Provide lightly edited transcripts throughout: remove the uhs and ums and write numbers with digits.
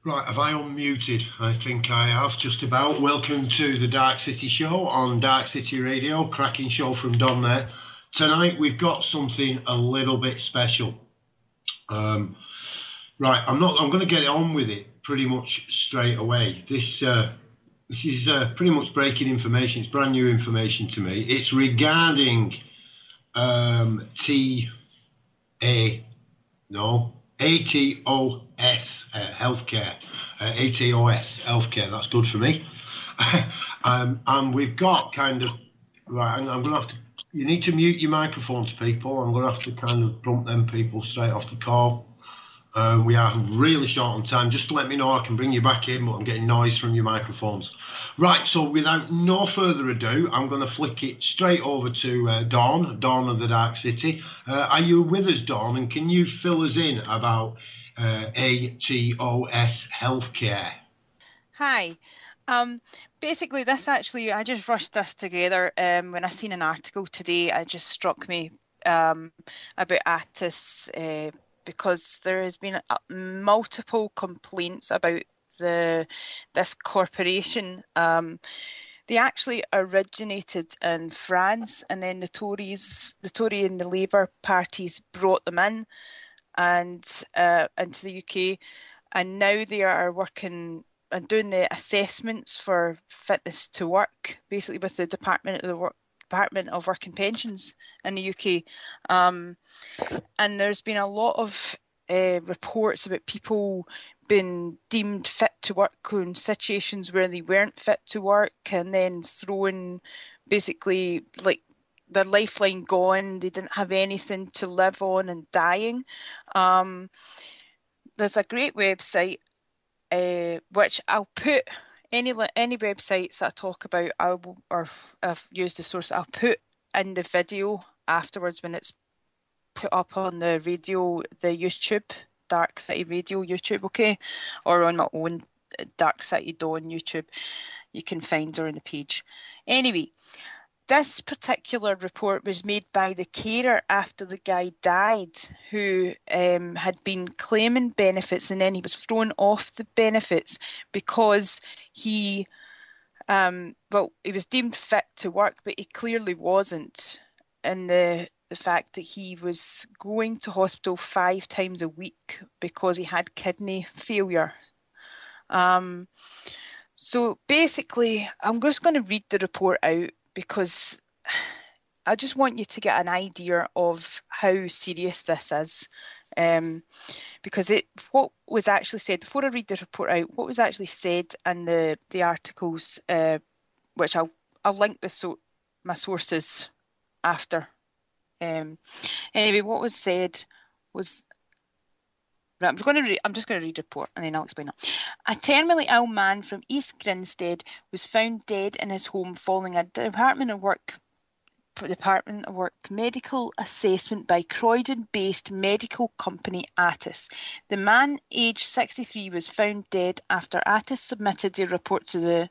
Right, have I unmuted? I think I have just about. Welcome to the Dark City Show on Dark City Radio. Cracking show from Don there. Tonight we've got something a little bit special. Right, I'm going to get on with it pretty much straight away. This is pretty much breaking information. It's brand new information to me. It's regarding ATOS healthcare. ATOS healthcare. That's good for me. And we've got kind of right. I'm going to have to. You need to mute your microphones, people. I'm going to have to kind of prompt them people straight off the call. We are really short on time. Just to let me know, I can bring you back in, but I'm getting noise from your microphones. Right, so without no further ado, I'm going to flick it straight over to Dawn of the Dark City. Are you with us, Dawn? And can you fill us in about ATOS healthcare? Hi. Basically, I just rushed this together when I seen an article today. It just struck me about ATOS because there has been multiple complaints about this corporation. They actually originated in France, and then the Tory and the Labour parties brought them in and into the UK, and now they are working and doing the assessments for fitness to work, basically with the Department of Work and Pensions in the UK. And there's been a lot of reports about people being deemed fit to work in situations where they weren't fit to work, and then thrown basically like their lifeline gone, they didn't have anything to live on, and dying. There's a great website which I'll put any websites that I talk about, I've used the source, I'll put in the video afterwards when it's put up on the radio, the YouTube, Dark City Radio YouTube, okay? Or on my own Dark City Dawn YouTube. You can find her on the page. Anyway, this particular report was made by the carer after the guy died, who had been claiming benefits, and then he was thrown off the benefits because he was deemed fit to work, but he clearly wasn't. And the fact that he was going to hospital 5 times a week because he had kidney failure. So basically, I'm just going to read the report out, because I just want you to get an idea of how serious this is. Because what was actually said, before I read the report out, what was actually said in the articles, which I'll link my sources after. Anyway, what was said was, right, I'm just going to read the report and then I'll explain it. A terminally ill man from East Grinstead was found dead in his home following a Department of Work medical assessment by Croydon-based medical company ATOS. The man, aged 63, was found dead after ATOS submitted a report to the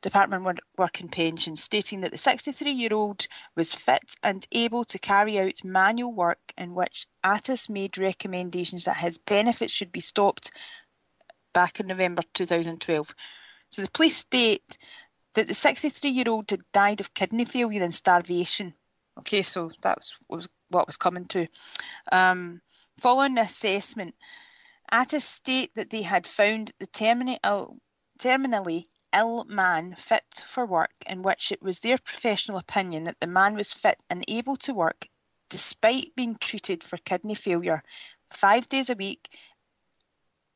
Department of Work and Pensions, stating that the 63-year-old was fit and able to carry out manual work, in which ATOS made recommendations that his benefits should be stopped back in November 2012. So the police state that the 63-year-old had died of kidney failure and starvation. Okay, so that was what was coming to. Following the assessment, ATOS state that they had found the terminally ill man fit for work, in which it was their professional opinion that the man was fit and able to work despite being treated for kidney failure 5 days a week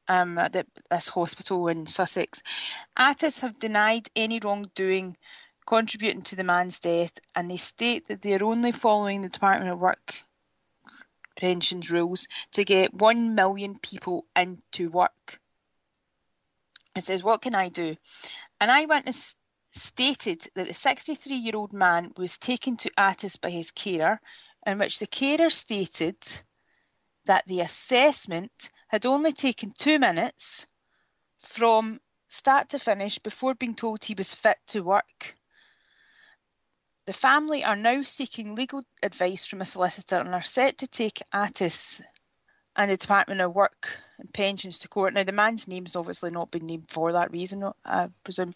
at this hospital in Sussex. ATOS have denied any wrongdoing contributing to the man's death, and they state that they are only following the Department of Work Pensions rules to get 1 million people into work. It says, what can I do? An eyewitness stated that the 63-year-old man was taken to ATOS by his carer, in which the carer stated that the assessment had only taken 2 minutes from start to finish before being told he was fit to work. The family are now seeking legal advice from a solicitor and are set to take ATOS and the Department of Work and Pensions to court. Now, the man's name's obviously not been named for that reason, I presume.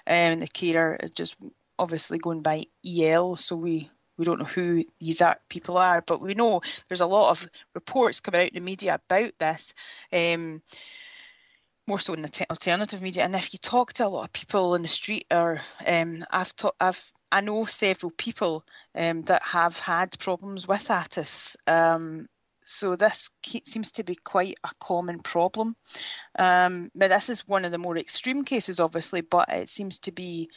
The carer is just obviously going by EL, so we don't know who these people are, but we know there's a lot of reports coming out in the media about this, more so in the alternative media. And if you talk to a lot of people in the street, or I know several people that have had problems with ATOS. So this seems to be quite a common problem. But this is one of the more extreme cases, obviously, but it seems to be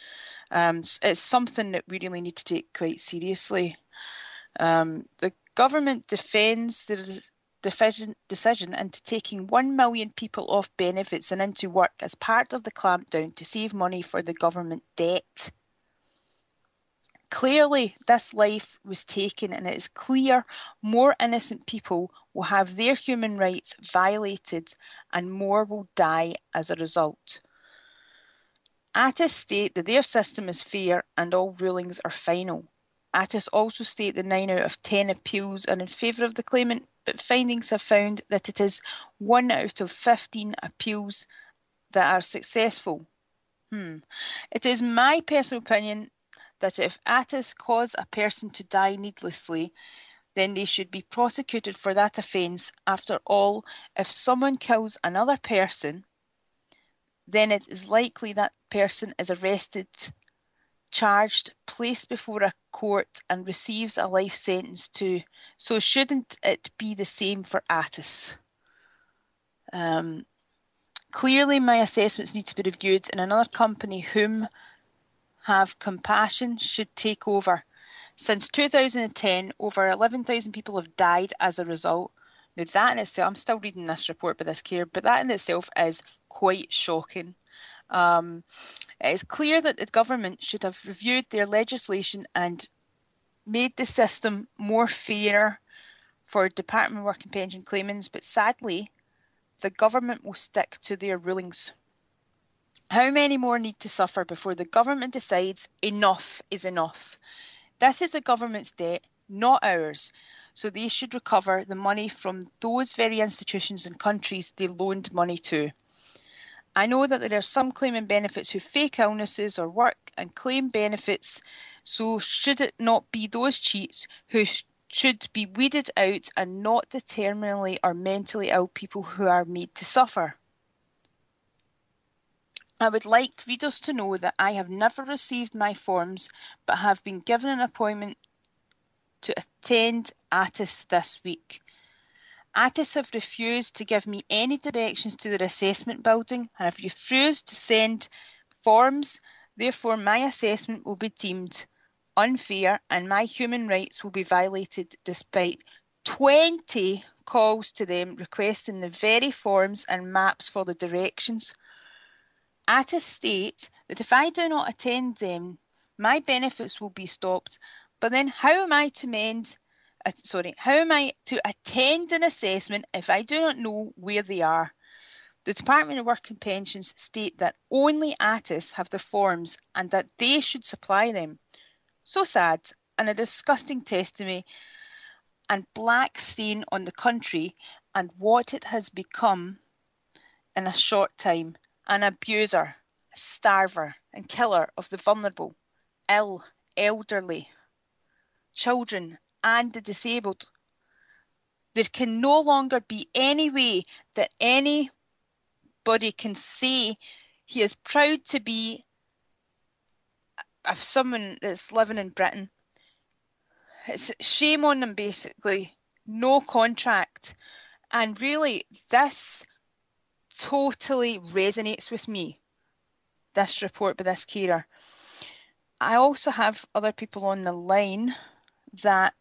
it's something that we really need to take quite seriously. The government defends the decision into taking 1 million people off benefits and into work as part of the clampdown to save money for the government debt. Clearly, this life was taken, and it is clear more innocent people will have their human rights violated and more will die as a result. ATOS state that their system is fair and all rulings are final. ATOS also state that 9 out of 10 appeals are in favour of the claimant, but findings have found that it is 1 out of 15 appeals that are successful. It is my personal opinion that if ATOS cause a person to die needlessly, then they should be prosecuted for that offence. After all, if someone kills another person, then it is likely that person is arrested, charged, placed before a court and receives a life sentence too. So shouldn't it be the same for ATOS? Clearly my assessments need to be reviewed, and another company whom have compassion should take over. Since 2010, over 11,000 people have died as a result. Now that in itself, I'm still reading this report by this care, but that in itself is quite shocking. It is clear that the government should have reviewed their legislation and made the system more fair for Department of Work and Pension claimants, but sadly, the government will stick to their rulings. How many more need to suffer before the government decides enough is enough? This is the government's debt, not ours, so they should recover the money from those very institutions and countries they loaned money to. I know that there are some claiming benefits who fake illnesses or work and claim benefits, so should it not be those cheats who should be weeded out and not the terminally or mentally ill people who are made to suffer? I would like readers to know that I have never received my forms, but have been given an appointment to attend ATOS this week. ATOS have refused to give me any directions to their assessment building and have refused to send forms. Therefore, my assessment will be deemed unfair and my human rights will be violated despite 20 calls to them requesting the very forms and maps for the directions. ATOS state that if I do not attend them, my benefits will be stopped. But then how am I to attend an assessment if I do not know where they are? The Department of Work and Pensions state that only ATOS have the forms and that they should supply them. So sad, and a disgusting testimony and black stain on the country and what it has become in a short time. An abuser, a starver and killer of the vulnerable, ill, elderly, children and the disabled. There can no longer be any way that anybody can say he is proud to be someone that's living in Britain. It's shame on them, basically. No contract. And really, this totally resonates with me, this report by this carer. I also have other people on the line that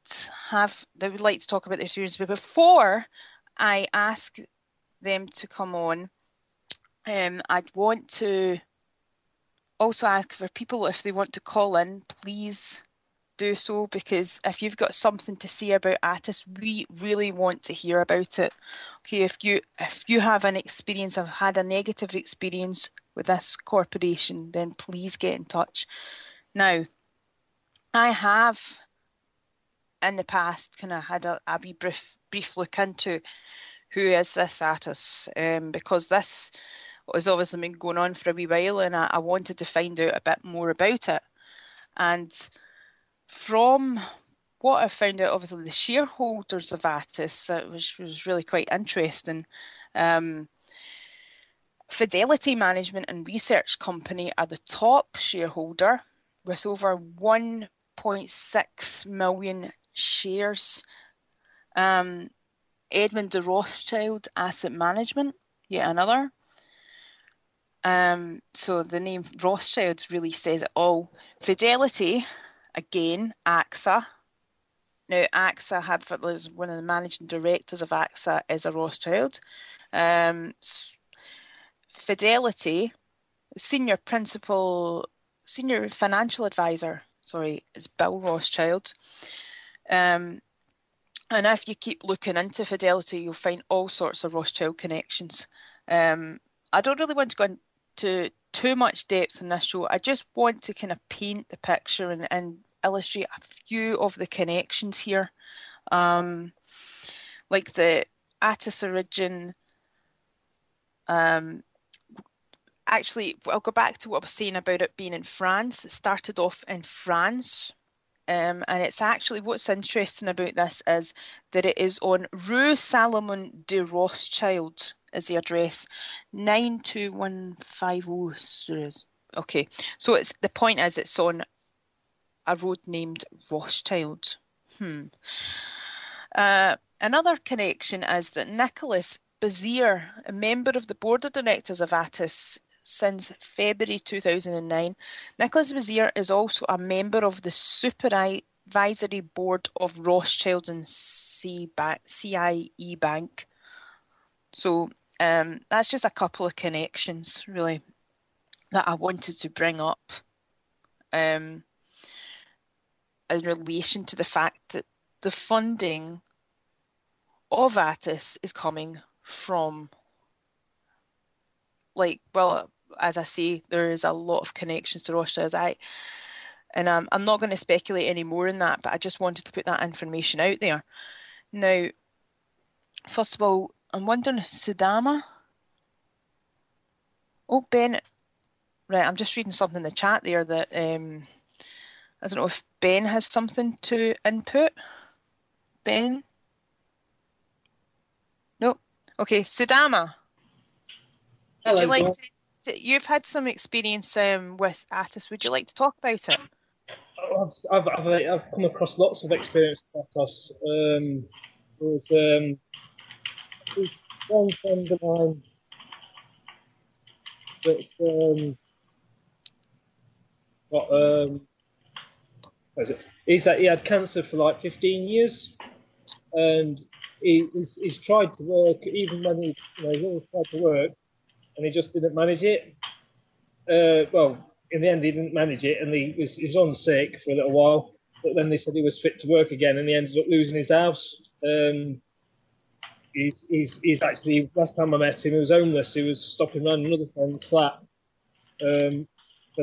would like to talk about their experience, but before I ask them to come on, I'd want to also ask for people, if they want to call in, please do so, because if you've got something to say about ATOS, we really want to hear about it. Okay, if you have an experience, have had a negative experience with this corporation, then please get in touch. Now, I have in the past kind of had a wee brief look into who is this ATOS? Because this has obviously been going on for a wee while, and I wanted to find out a bit more about it. And from what I found out, obviously the shareholders of ATOS, which was really quite interesting. Fidelity Management and Research Company are the top shareholder with over 1.6 million shares. Edmund de Rothschild Asset Management, yet another. So the name Rothschild really says it all. Fidelity, again, AXA. Now, AXA was one of the managing directors of AXA is a Rothschild. Fidelity, senior financial advisor, is Bill Rothschild. And if you keep looking into Fidelity, you'll find all sorts of Rothschild connections. I don't really want to go into too much depth in this show. I just want to kind of paint the picture and illustrate a few of the connections here. Like the ATOS origin. Actually, I'll go back to what I was saying about it being in France. It started off in France. And it's actually, what's interesting about this is that it is on Rue Salomon de Rothschild is the address, 92150. Okay, so the point is it's on a road named Rothschild. Another connection is that Nicholas Bazier, a member of the board of directors of ATOS since February 2009. Nicholas Bazier is also a member of the supervisory board of Rothschild and CIE Bank. So that's just a couple of connections, really, that I wanted to bring up in relation to the fact that the funding of ATOS is coming from, as I say, there is a lot of connections to Rothschilds. And I'm not going to speculate any more in that, but I just wanted to put that information out there. Now, first of all, I'm wondering, Sudama? Oh, Ben. Right, I'm just reading something in the chat there that I don't know if Ben has something to input. Ben? No? Okay, Sudama. Would you like to, you've had some experience with ATOS. Would you like to talk about it? I've come across lots of experience with ATOS. There's one friend of mine that's got he had cancer for like 15 years, and he's tried to work even when he's always tried to work, and he just didn't manage it. Well, in the end, he didn't manage it, and he was on sick for a little while. But then they said he was fit to work again, and he ended up losing his house. He's actually, last time I met him, he was homeless. He was stopping around another friend's flat. And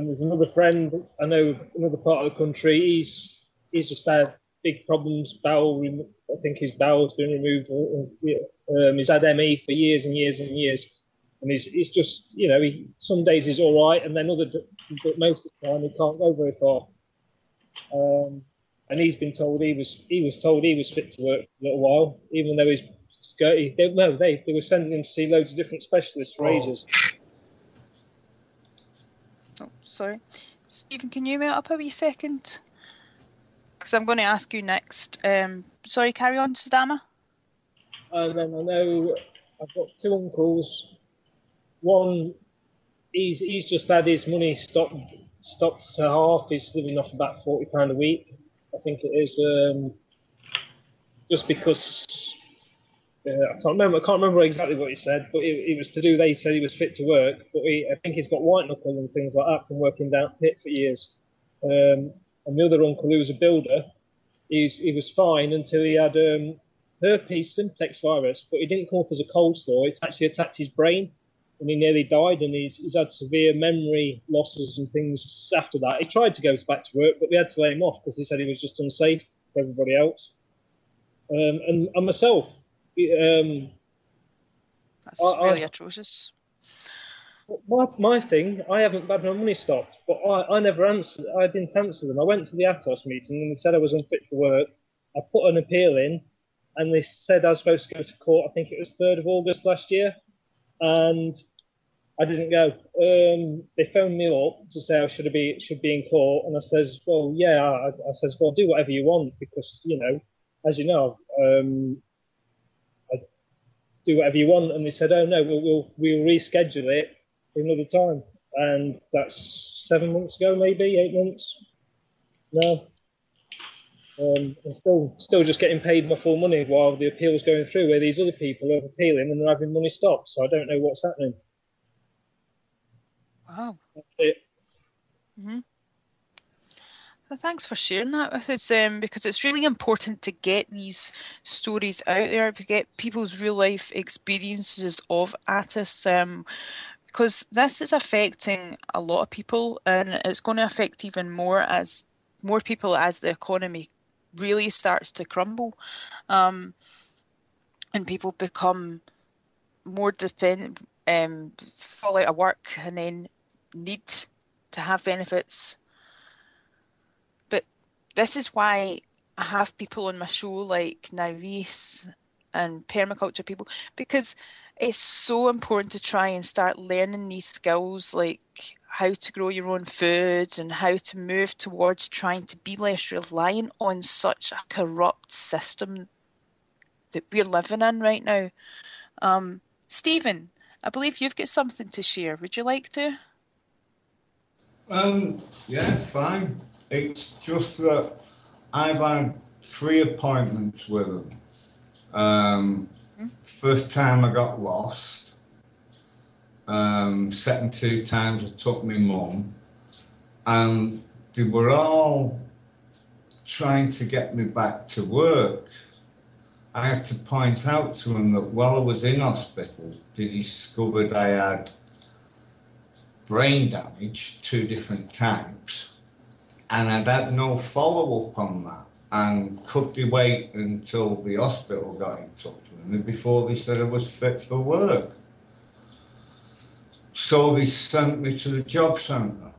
there's another friend I know, another part of the country. He's just had big problems. I think his bowel's been removed. He's had ME for years and years and years. And he's just, some days he's all right, and then but most of the time he can't go very far. And he's been told he was told he was fit to work for a little while, even though they were sending him to see loads of different specialists for ages. Oh, sorry. Stephen, can you mute up a wee second? Because I'm going to ask you next. Sorry, carry on, Sudama. And then I know I've got two uncles. One, he's just had his money stopped to half. He's living off about £40 a week, I think it is. Just because I can't remember exactly what he said, but it was to do. They said he was fit to work, but I think he's got white knuckle and things like that from working down pit for years. And the other uncle, who was a builder, he was fine until he had herpes simplex virus, but it didn't come up as a cold sore. It actually attacked his brain, and he nearly died, and he's had severe memory losses and things after that. He tried to go back to work, but we had to lay him off because he said he was just unsafe for everybody else. And myself, That's really atrocious. My thing, I haven't had my money stopped, but I never answered. I didn't answer them. I went to the ATOS meeting and they said I was unfit for work. I put an appeal in, and they said I was supposed to go to court. I think it was 3rd of August last year, and I didn't go. They phoned me up to say I should be in court, and I says, well, yeah. I says, well, do whatever you want because as you know, I do whatever you want. And they said, oh no, we'll reschedule it another time, and that's 7 months ago, maybe 8 months. No, I'm still just getting paid my full money while the appeal's going through, where these other people are appealing and they're having money stopped. So I don't know what's happening. Wow. That's it. Mm-hmm. Well, thanks for sharing that with us, because it's really important to get these stories out there, to get people's real life experiences of ATOS, because this is affecting a lot of people, and it's going to affect even more people as the economy really starts to crumble, and people become more dependent, fall out of work, and then need to have benefits. But this is why I have people on my show like Navis and permaculture people, because it's so important to try and start learning these skills, like how to grow your own food and how to move towards trying to be less reliant on such a corrupt system that we're living in right now. Stephen, I believe you've got something to share. Would you like to? Yeah, fine. It's just that I've had 3 appointments with them. First time I got lost. Second 2 times I took my mum. And they were all trying to get me back to work. I had to point out to them that while I was in hospital, they discovered I had brain damage, 2 different types, and I'd had no follow-up on that, and could they wait until the hospital got in touch with me before they said I was fit for work. So they sent me to the job centre,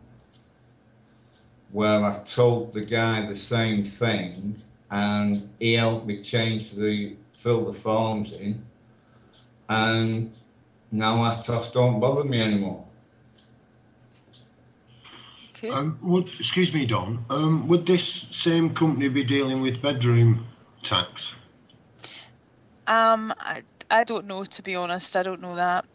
where I told the guy the same thing, and he helped me fill the forms in, and now ATOS don't bother me anymore. Okay. Excuse me, Don. Would this same company be dealing with bedroom tax? I don't know, to be honest. I don't know that.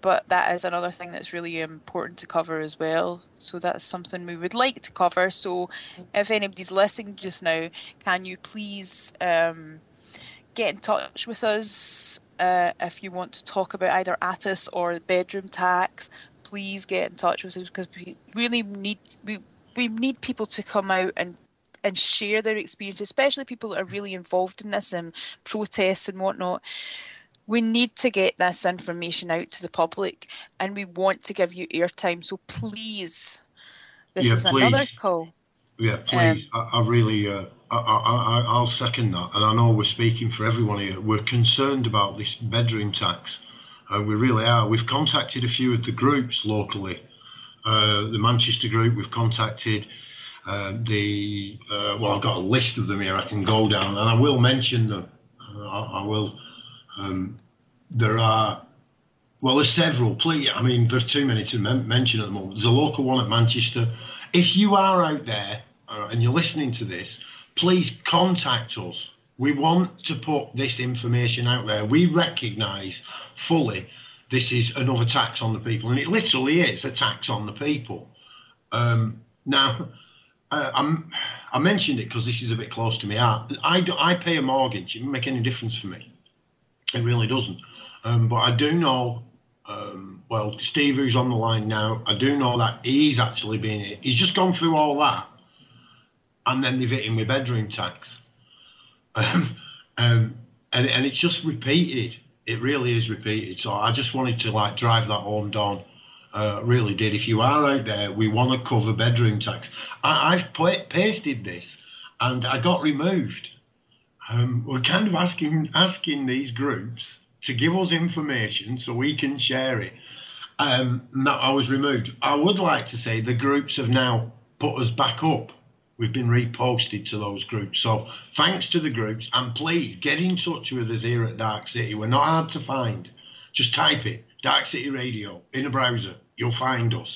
But that is another thing that's really important to cover as well. So that's something we would like to cover. So if anybody's listening just now, can you please get in touch with us if you want to talk about either ATOS or bedroom tax. Please get in touch with us, because we really need we need people to come out and share their experience, especially people that are really involved in this and protests and whatnot. We need to get this information out to the public, and we want to give you airtime. So please, this is another call. Yeah, please. I really, I'll second that. And I know we're speaking for everyone here. We're concerned about this bedroom tax. We really are. We've contacted a few of the groups locally. The Manchester group, we've contacted well, I've got a list of them here I can go down, and I will mention them. I will. There's several. Please, I mean, there's too many to mention at the moment. There's a local one at Manchester. If you are out there and you're listening to this, please contact us. We want to put this information out there. We recognise fully this is another tax on the people, and it literally is a tax on the people. Now, I mentioned it because this is a bit close to me. I pay a mortgage. It doesn't make any difference for me. It really doesn't. But I do know, well, Steve, who's on the line now, I do know that he's actually been, he's just gone through all that, and then they've hit him with bedroom tax. And it's just repeated. It really is repeated. So I just wanted to drive that home, Don. Really did. If you are out there, we want to cover bedroom tax. I've pasted this, and I got removed. We're kind of asking these groups to give us information so we can share it. That I was removed. I would like to say the groups have now put us back up. We've been reposted to those groups. So thanks to the groups, and please get in touch with us here at Dark City. We're not hard to find. Just type it, Dark City Radio, in a browser. You'll find us.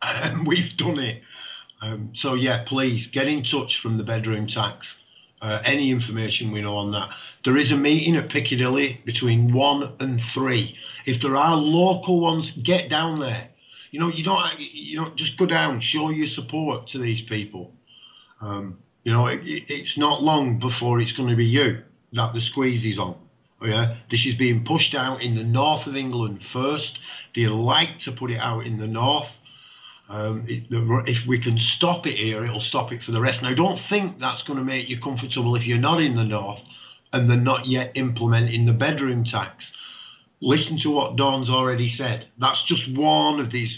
And we've done it. So yeah, please get in touch from the bedroom tax. Any information we know on that. There is a meeting at Piccadilly between 1 and 3. If there are local ones, get down there. You don't just go down, show your support to these people. It's not long before it's going to be you that the squeeze is on. Yeah, this is being pushed out in the north of England first. They like to put it out in the north. If we can stop it here, it'll stop it for the rest. Now, don't think that's going to make you comfortable if you're not in the north and they're not yet implementing the bedroom tax. Listen to what Dawn's already said. That's just one of these,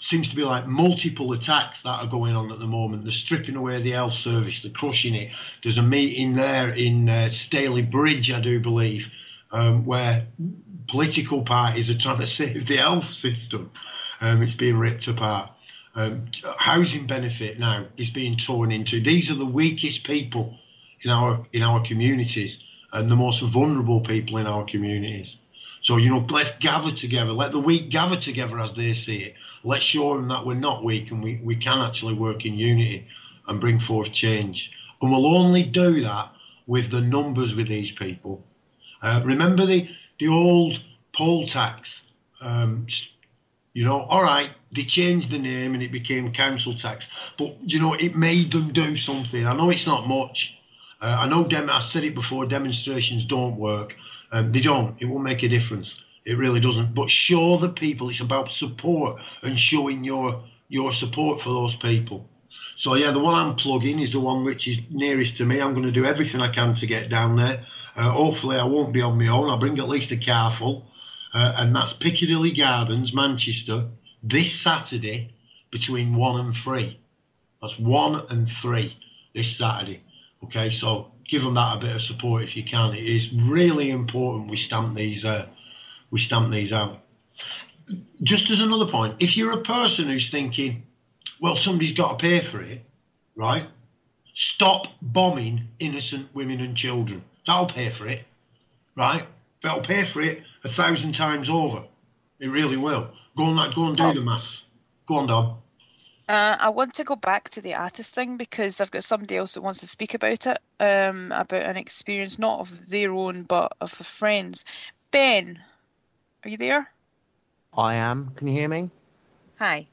seems to be like multiple attacks that are going on at the moment. They're stripping away the health service, they're crushing it. There's a meeting there in Staley Bridge, I do believe, where political parties are trying to save the health system. It's being ripped apart. Housing benefit now is being torn into. These are the weakest people in our communities and the most vulnerable people in our communities. So, let's gather together. Let the weak gather together as they see it. Let's show them that we're not weak and we can actually work in unity and bring forth change. And we'll only do that with the numbers with these people. Remember the old poll tax? All right, they changed the name and it became council tax. But, it made them do something. I know it's not much. I know I said it before, demonstrations don't work. They don't. It won't make a difference. It really doesn't. But show the people. It's about support and showing your support for those people. So, yeah, the one I'm plugging is the one which is nearest to me. I'm going to do everything I can to get down there. Hopefully I won't be on my own. I'll bring at least a car full. And that's Piccadilly Gardens, Manchester, this Saturday between 1 and 3. That's 1 and 3 this Saturday. Okay, so give them that a bit of support if you can. It is really important we stamp these out. Just as another point, if you're a person who's thinking, well, somebody's got to pay for it, right? Stop bombing innocent women and children. That'll pay for it, right? That'll pay for it 1,000 times over. It really will. Go and do the maths. Go on, Dom. I want to go back to the ATOS thing because I've got somebody else that wants to speak about it, about an experience not of their own but of a friend's. Ben, are you there? I am. Can you hear me? Hi.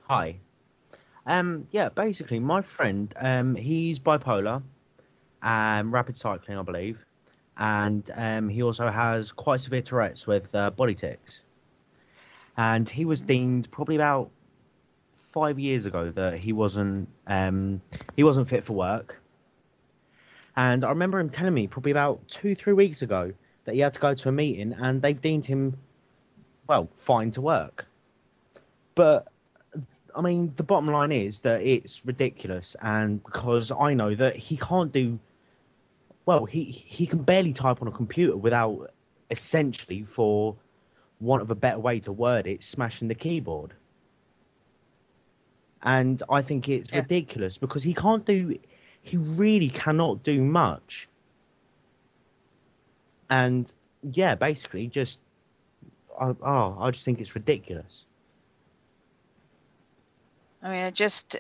Hi. Yeah, basically, my friend, he's bipolar, rapid cycling, I believe, and he also has quite severe Tourette's with body tics. And he was deemed probably about 5 years ago that he wasn't fit for work. And I remember him telling me probably about 2-3 weeks ago that he had to go to a meeting and they've deemed him, well, fine to work. But I mean, the bottom line is that it's ridiculous, and because I know that he can't do, well, he can barely type on a computer without, essentially, for want of a better way to word it, smashing the keyboard. And I think it's ridiculous because he really cannot do much. And yeah, basically, I just think it's ridiculous. I mean, it just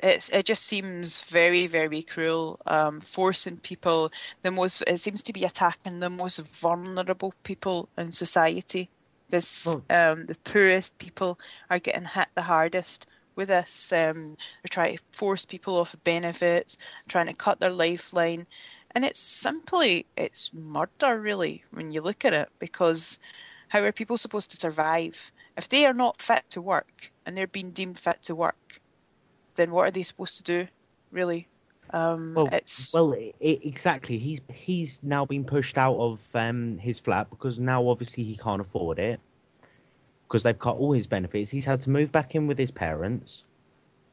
seems very, very cruel, forcing people it seems to be attacking the most vulnerable people in society. The poorest people are getting hit the hardest with this. They're trying to force people off of benefits, trying to cut their lifeline. And it's murder, really, when you look at it, because how are people supposed to survive? If they are not fit to work and they're being deemed fit to work, then what are they supposed to do, really? Exactly. He's now been pushed out of his flat because now obviously he can't afford it because they've cut all his benefits. He's had to move back in with his parents,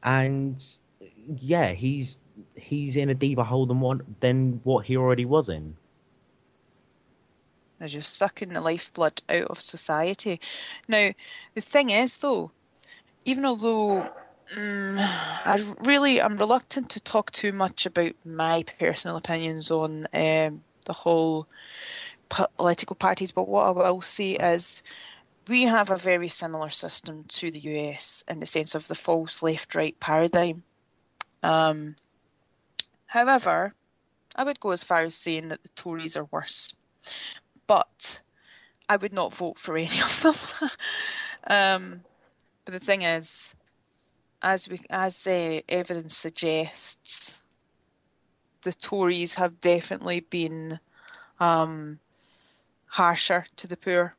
and yeah, he's in a deeper hole than what he already was in. They're just sucking the lifeblood out of society. Now, the thing is, though, even although I'm reluctant to talk too much about my personal opinions on the whole political parties, but what I will say is we have a very similar system to the US in the sense of the false left-right paradigm. However, I would go as far as saying that the Tories are worse, but I would not vote for any of them. But the thing is, as evidence suggests, the Tories have definitely been harsher to the poor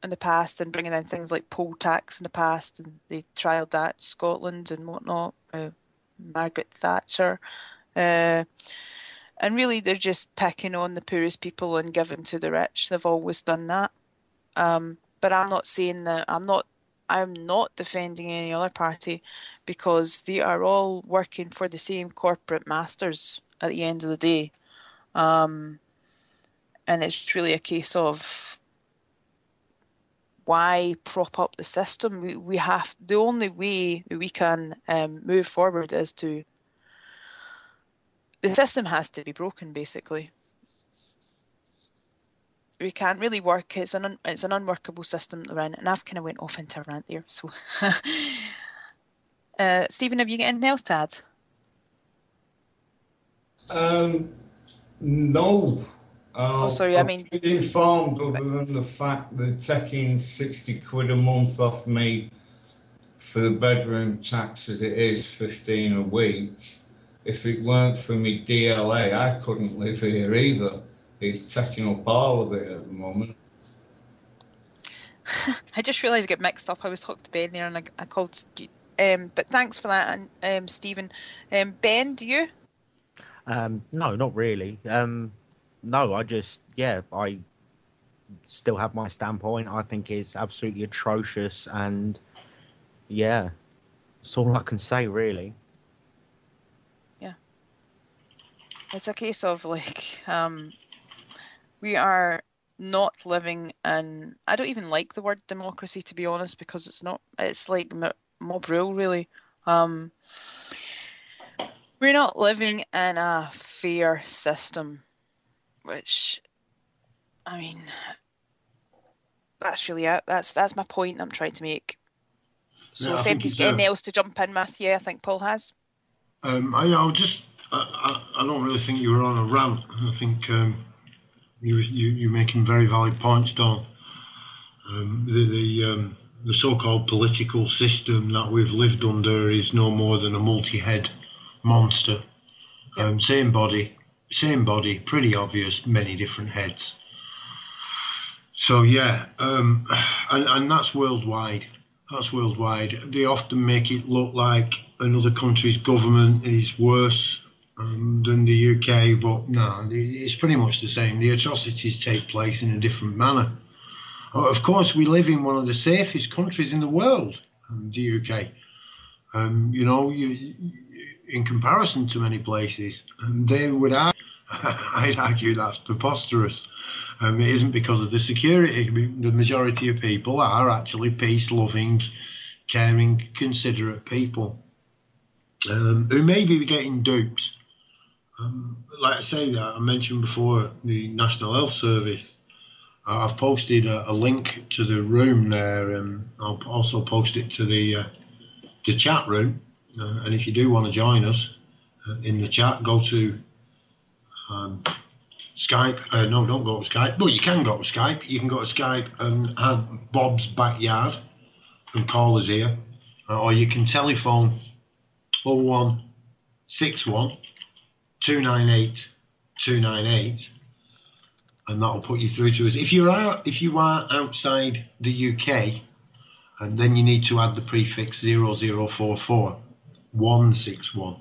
in the past, and bringing in things like poll tax in the past, and they trialled that in Scotland and whatnot. Margaret Thatcher, and really they're just picking on the poorest people and giving to the rich. They've always done that. But I'm not saying that I'm not defending any other party, because they are all working for the same corporate masters at the end of the day. And it's really a case of why prop up the system. We have, the only way that we can move forward is the system has to be broken, basically. We can't really work. It's an unworkable system that we're in, and I've kind of went off into a rant there. So, Stephen, have you got anything else to add? No. Sorry, I've been informed, other than the fact that taking 60 quid a month off me for the bedroom tax as it is 15 a week, if it weren't for me DLA, I couldn't live here either. It's taking up all of it at the moment. I just realised I got mixed up. I was talking to Ben there, and I called. But thanks for that, and Stephen. Ben, do you? No, not really. No, I still have my standpoint. I think it's absolutely atrocious, and yeah, that's all I can say, really. Yeah. It's a case of, like, we are not living in, I don't even like the word democracy, to be honest, because it's like mob rule, really. We're not living in a fair system, which, I mean, that's really it. That's my point I'm trying to make. So if anybody's got anything else to jump in with, I think Paul has. I don't really think you were on a rant. I think you're making very valid points, Don. The so-called political system that we've lived under is no more than a multi-head monster. Yep. Same body, pretty obvious, many different heads. So yeah, and that's worldwide. They often make it look like another country's government is worse than the UK, but no, it's pretty much the same. The atrocities take place in a different manner. Of course, we live in one of the safest countries in the world, the UK. In comparison to many places, they would I'd argue that's preposterous. It isn't because of the security. The majority of people are actually peace-loving, caring, considerate people who may be getting duped. Like I say, that I mentioned before, the National Health Service. I've posted a link to the room there, and I'll also post it to the chat room. And if you do want to join us in the chat, go to Skype. No, don't go to Skype. Well, you can go to Skype. You can go to Skype and have Bob's Backyard and call us here. Or you can telephone 0161 298 298, and that'll put you through to us. If you are outside the UK, and then you need to add the prefix 0044 161,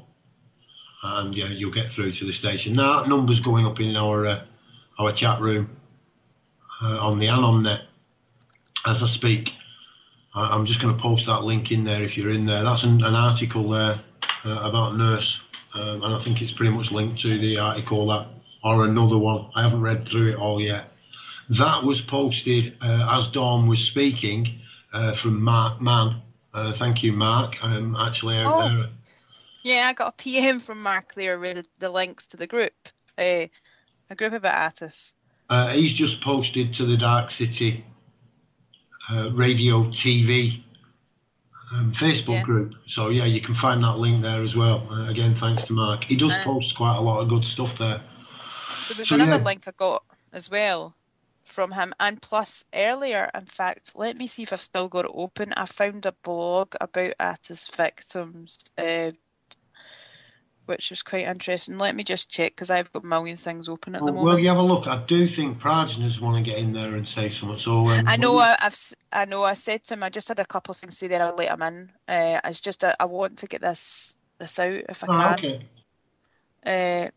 and you'll get through to the station. Now that number's going up in our chat room on the AnonNet as I speak. I'm just going to post that link in there if you're in there. That's an article there about a nurse, and I think it's pretty much linked to the article or another one. I haven't read through it all yet, That was posted as Dawn was speaking from Mark Mann. Thank you, Mark. I'm actually out there. Yeah, I got a PM from Mark there with the links to the group, a group about ATOS. He's just posted to the Dark City radio TV Facebook group. So yeah, you can find that link there as well. Again, thanks to Mark. He does post quite a lot of good stuff there. There was another link I got as well from him, and plus earlier, in fact, let me see if I've still got it open. I found a blog about ATOS victims, which was quite interesting. Let me just check, because I've got a million things open at the moment. Well, you have a look. I do think Prajnas want to get in there and say something. So I know. I said to him, I just had a couple of things to say there. I'll let him in. It's just I want to get this out if I can. Okay.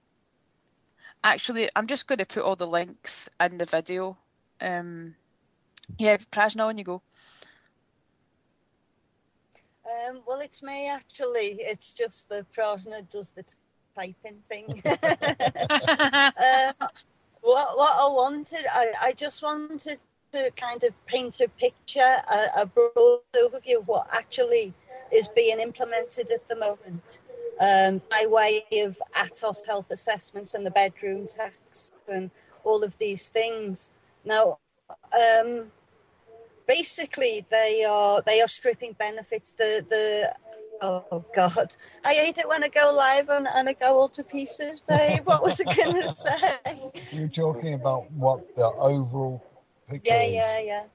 Actually, I'm just going to put all the links in the video. Yeah, Prajna, on you go. Well, it's me, actually. It's just that Prajna does the typing thing. What I wanted, I just wanted to kind of paint a picture, a broad overview of what actually is being implemented at the moment, by way of ATOS health assessments and the bedroom tax and all of these things. Now, basically, they are stripping benefits. Oh God, I hate it when I go live and I go all to pieces, babe. What was I going to say? You're talking about what the overall picture is. Yeah.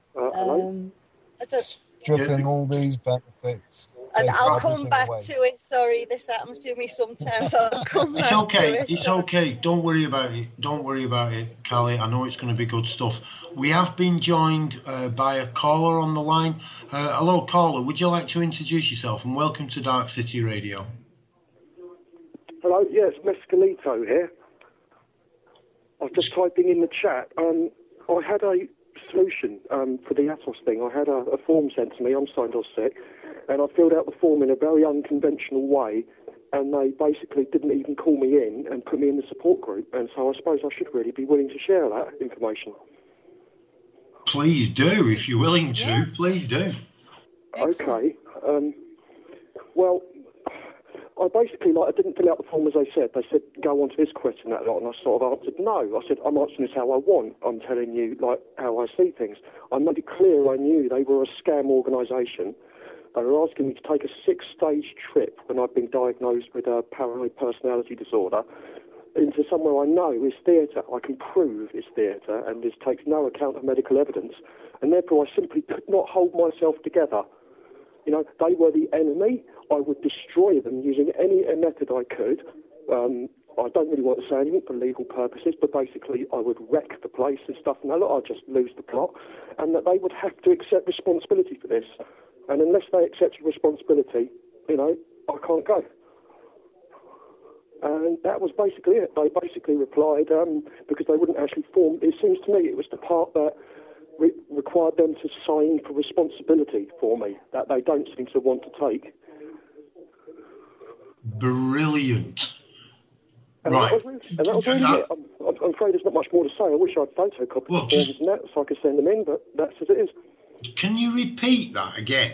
Stripping all these benefits. And I'll come back to it. Sorry, this happens to me sometimes. I'll come back to it. It's okay. Don't worry about it, Callie. I know it's going to be good stuff. We have been joined by a caller on the line. Hello, caller. Would you like to introduce yourself? And welcome to Dark City Radio. Hello, yes, Mescalito here. I was just typing in the chat. I had a solution for the ATOS thing. I had a form sent to me. I'm signed off sick. And I filled out the form in a very unconventional way, and they basically didn't even call me in and put me in the support group. And so I suppose I should really be willing to share that information. Please do, if you're willing to. Yes. Please do. Okay. Well, I basically, I didn't fill out the form as they said. They said, go on to this question, that lot, and I sort of answered no. I said, I'm answering this how I want. I'm telling you, how I see things. I made it clear I knew they were a scam organisation. They were asking me to take a 6-stage trip when I'd been diagnosed with a paranoid personality disorder into somewhere I know is theatre. I can prove it's theatre, and this takes no account of medical evidence. And therefore, I simply could not hold myself together. You know, they were the enemy. I would destroy them using any method I could. I don't really want to say anything for legal purposes, but basically I would wreck the place and stuff, and I'd just lose the plot, and that they would have to accept responsibility for this. And unless they accept responsibility, you know, I can't go. And that was basically it. They basically replied, because they wouldn't actually form, it seems to me it was the part that required them to sign for responsibility for me, that they don't seem to want to take. Brilliant. And right. That was really it. I'm afraid there's not much more to say. I wish I'd photocopied the forms and that so I could send them in, but that's as it is. Can you repeat that again?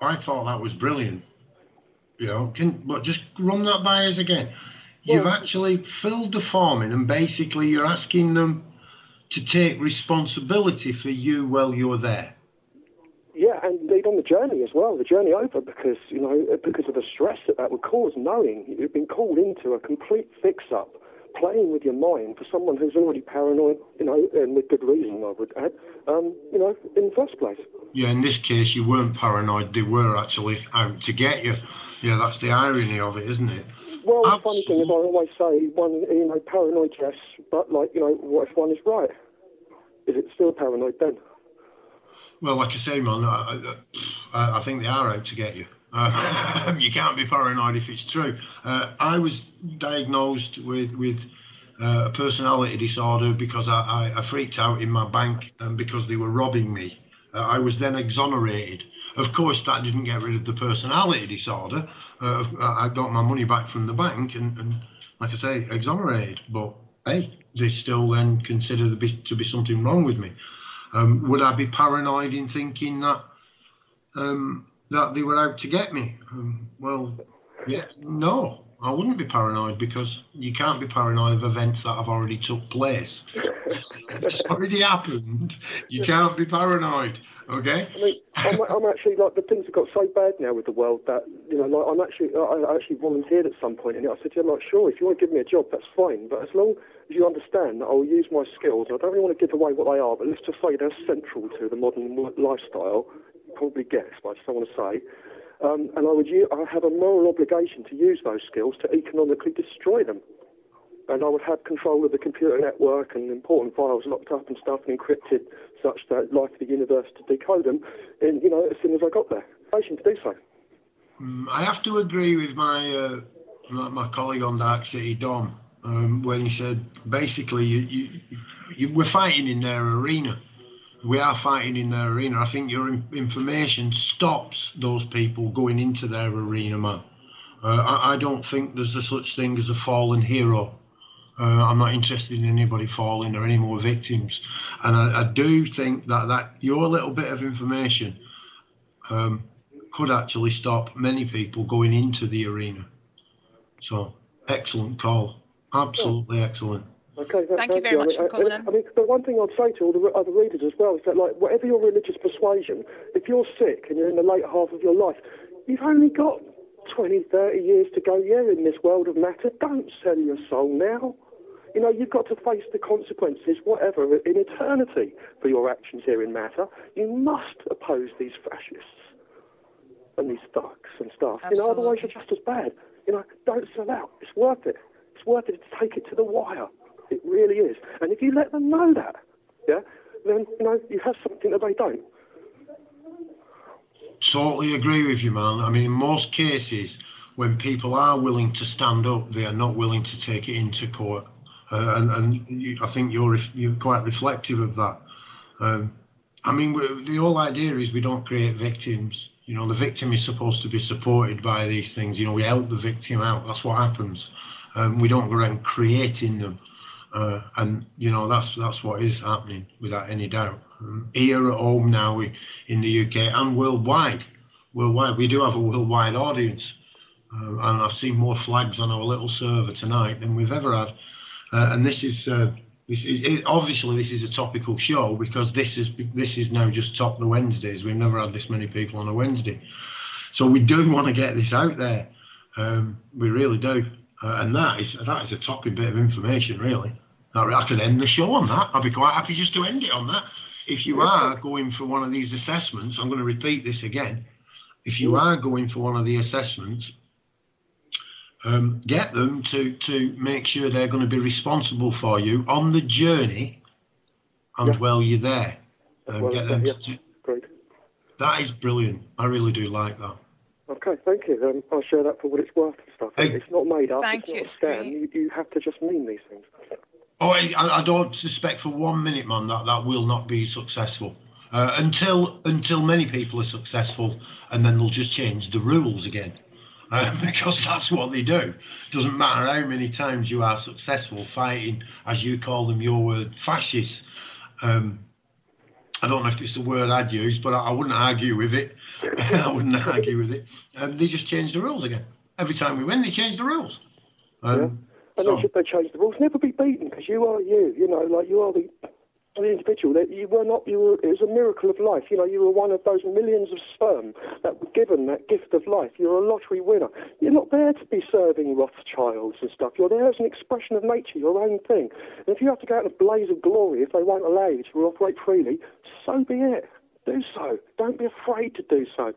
I thought that was brilliant. You know, just run that by us again. You've actually filled the form in, and basically you're asking them to take responsibility for you while you're there. Yeah, and indeed on the journey as well, the journey over, because, you know, because of the stress that would cause, knowing you've been called into a complete fix-up, playing with your mind for someone who's already paranoid, you know, and with good reason, I would add, you know, in the first place. Yeah, in this case, you weren't paranoid, they were actually out to get you. Yeah, that's the irony of it, isn't it? Well, the funny thing is, I always say, paranoid, yes, but, what if one is right? Is it still paranoid then? Well, like I say, man, I think they are out to get you. You can't be paranoid if it's true. I was diagnosed with a personality disorder because I freaked out in my bank because they were robbing me. I was then exonerated. Of course, that didn't get rid of the personality disorder. I got my money back from the bank and like I say, exonerated. But hey, they still then consider there to be something wrong with me. Would I be paranoid in thinking that that they were out to get me? Well, yeah, no, I wouldn't be paranoid, because you can't be paranoid of events that have already took place. It's already happened. You can't be paranoid. Okay. I mean, I'm actually, like, the things have got so bad now with the world that, you know, like, I actually volunteered at some point, and I said to him, like, sure, if you want to give me a job, that's fine, but as long as you understand that I'll use my skills, I don't really want to give away what they are, but let's just say they're central to the modern lifestyle. You probably guess, but I just don't want to say. And I have a moral obligation to use those skills to economically destroy them. And I would have control of the computer network and important files locked up and stuff and encrypted, such that life of the universe to decode them, and, you know, as soon as I got there, to do so. I have to agree with my colleague on Dark City, Dom, when he said basically we're fighting in their arena. We are fighting in their arena. I think your information stops those people going into their arena, man. I don't think there's a such thing as a fallen hero. I'm not interested in anybody falling or any more victims. And I do think that your little bit of information could actually stop many people going into the arena. So, excellent call. Absolutely excellent. Okay, thank you very much for calling in. I mean, the one thing I'd say to all the other readers as well is that, like, whatever your religious persuasion, if you're sick and you're in the late half of your life, you've only got 20, 30 years to go, in this world of matter. Don't sell your soul now. You know, you've got to face the consequences, whatever, in eternity for your actions here in matter. You must oppose these fascists and these thugs and stuff. Absolutely. You know, otherwise you're just as bad. You know, don't sell out. It's worth it. It's worth it to take it to the wire. It really is. And if you let them know that, then, you know, you have something that they don't. Totally agree with you, man. I mean, in most cases, when people are willing to stand up, they are not willing to take it into court. I think you're quite reflective of that. I mean, the whole idea is we don't create victims. You know, the victim is supposed to be supported by these things. You know, we help the victim out. That's what happens. We don't go around creating them. And, you know, that's what is happening, without any doubt. Here at home now, in the UK and worldwide, we do have a worldwide audience. And I've seen more flags on our little server tonight than we've ever had. And this is obviously this is a topical show, because this is now just top the Wednesdays. We've never had this many people on a Wednesday, so we do want to get this out there. We really do, and that is a topping bit of information, really. I could end the show on that. I'd be quite happy just to end it on that. If you are going for one of these assessments, I'm going to repeat this again. If you are going for one of the assessments, get them to make sure they're going to be responsible for you on the journey and while you're there. Get them Great. That is brilliant. I really do like that. Okay, thank you. I'll share that for what it's worth and stuff. Hey. It's not made up. Thank it's you. not a scam. You have to just mean these things. Oh, I don't suspect for 1 minute, man, that will not be successful. Until many people are successful, and then they'll just change the rules again. Because that's what they do. Doesn't matter how many times you are successful fighting, as you call them, your word, fascists. I don't know if it's the word I'd use, but I wouldn't argue with it. They just change the rules again. Every time we win, they change the rules. And then should they change the rules? Never be beaten, because you are you. You know, like you are the individual. It was a miracle of life. You know, you were one of those millions of sperm that were given that gift of life. You're a lottery winner. You're not there to be serving Rothschilds and stuff. You're there as an expression of nature, your own thing. And if you have to go out in a blaze of glory if they won't allow you to operate freely, so be it. Do so. Don't be afraid to do so.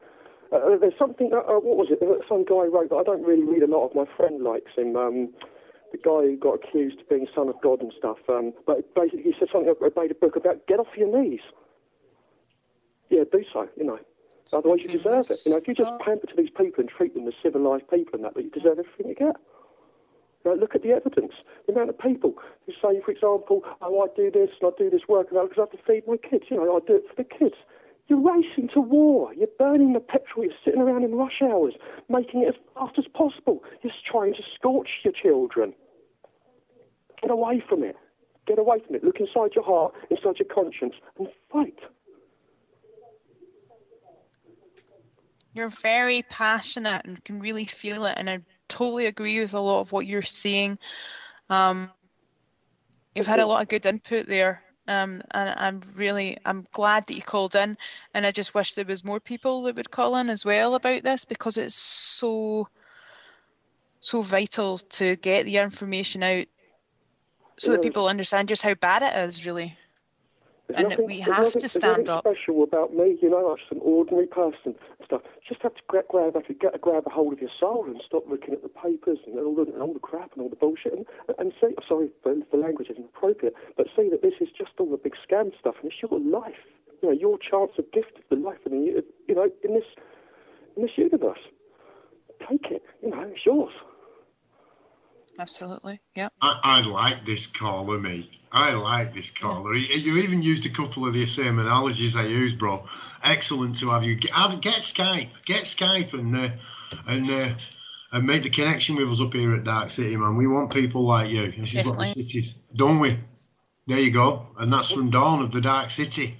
There's something that, what was it? Some guy wrote that I don't really read a lot of. My friend likes him. The guy who got accused of being son of God and stuff. But basically he said something, I made a book about get off your knees. Yeah, do so, you know. Otherwise you deserve it. You know, if you just pamper to these people and treat them as civilised people and that you deserve everything you get. You know, look at the evidence. The amount of people who say, for example, oh, I do this and I do this work and that because I have to feed my kids. You know, I do it for the kids. You're racing to war. You're burning the petrol. You're sitting around in rush hours, making it as fast as possible. You're trying to scorch your children. Get away from it. Get away from it. Look inside your heart, inside your conscience, and fight. You're very passionate and can really feel it, and I totally agree with a lot of what you're saying. You've had a lot of good input there, and I'm glad that you called in, and I just wish there was more people that would call in as well about this, because it's so vital to get the information out so that people understand just how bad it is, really. And that we have to stand up. There's nothing special about me, you know, I'm just an ordinary person and stuff. Just have to grab a hold of your soul and stop looking at the papers and all the crap and all the bullshit and see, sorry, the language isn't appropriate, but see that this is just all the big scam stuff and it's your life. You know, your chance of gift of the life in the, you know, in this universe. Take it, you know, it's yours. Absolutely, yeah. I like this caller, mate. I like this caller. Yeah. You even used a couple of the same analogies I used, bro. Excellent to have you. Get Skype and make the connection with us up here at Dark City, man. We want people like you. This is what the city's, don't we? There you go. And that's from Dawn of the Dark City.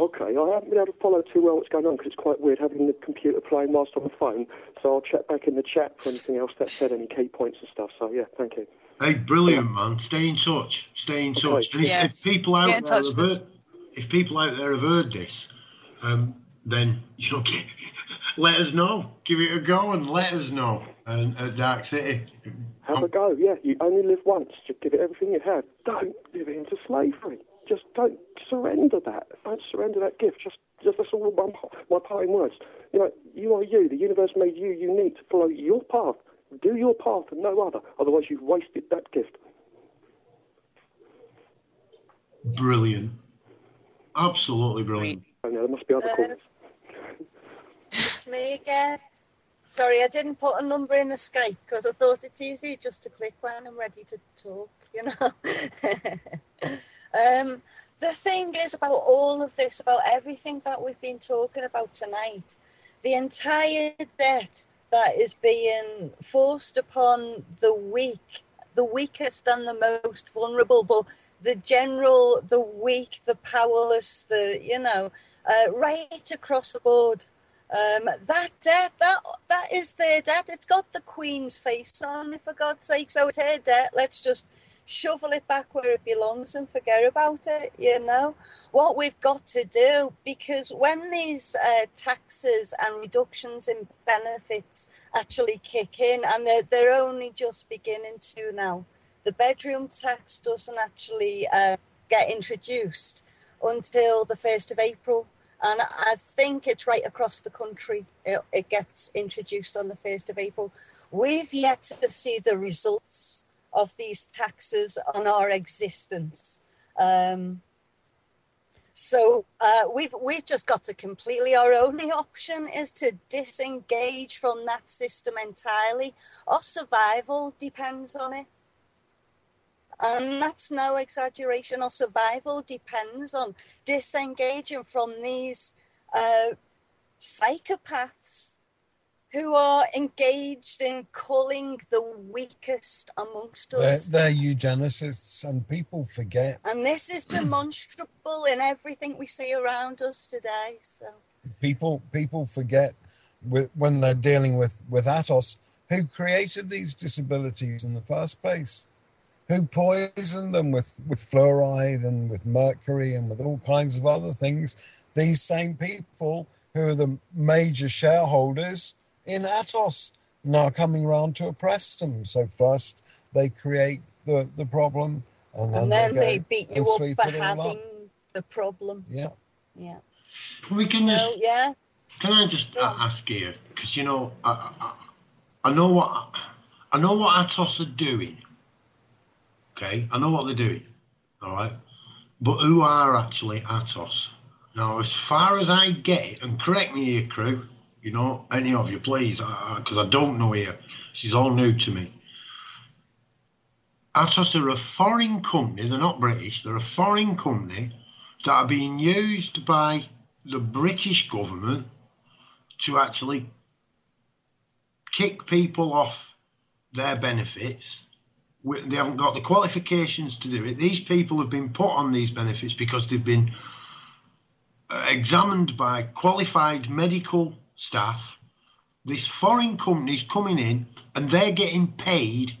Okay, I haven't been able to follow too well what's going on because it's quite weird having the computer playing whilst on the phone. So I'll check back in the chat for anything else that said, any key points and stuff. So yeah, thank you. Hey, brilliant, man. Stay in touch. Stay in touch. And if people out there have heard this, then let us know. Give it a go and let us know. And at Dark City, have a go. Yeah, you only live once. Just give it everything you have. Don't give it into slavery. Just don't surrender that. Don't surrender that gift. Just that's all my parting words. You know, you are you. The universe made you unique to follow your path. Do your path and no other. Otherwise, you've wasted that gift. Brilliant. Absolutely brilliant. Oh, no, there must be other calls. It's me again. Sorry, I didn't put a number in the Skype because I thought it's easy just to click when I'm ready to talk, you know. The thing is about all of this, about everything that we've been talking about tonight, the entire debt that is being forced upon the weakest and the most vulnerable, but the weak, the powerless, right across the board. That debt, that is their debt. It's got the Queen's face on it, for God's sake. So it's her debt. Let's just shovel it back where it belongs and forget about it, you know. What we've got to do, because when these taxes and reductions in benefits actually kick in, and they're only just beginning to now, the bedroom tax doesn't actually get introduced until the 1st of April. And I think it's right across the country. It gets introduced on the 1st of April. We've yet to see the results of these taxes on our existence. So we've just got to completely, our only option is to disengage from that system entirely. Our survival depends on it. And that's no exaggeration. Our survival depends on disengaging from these psychopaths who are engaged in culling the weakest amongst us. They're eugenicists, and people forget. And this is demonstrable in everything we see around us today. So people forget when they're dealing with ATOS, who created these disabilities in the first place. Who poisoned them with fluoride and with mercury and with all kinds of other things. These same people who are the major shareholders in ATOS now coming around to oppress them. So first they create the problem and then they beat you up for having the problem. Yeah. Yeah. We can Can I just ask you, because you know I know what ATOS are doing. Okay, I know what they're doing, all right? But who are actually ATOS? Now, as far as I get it, and correct me here, crew, you know, any of you, please, because I don't know here. This is all new to me. ATOS are a foreign company. They're not British. They're a foreign company that are being used by the British government to actually kick people off their benefits, they haven't got the qualifications to do it. These people have been put on these benefits because they've been examined by qualified medical staff. This foreign company's coming in and they're getting paid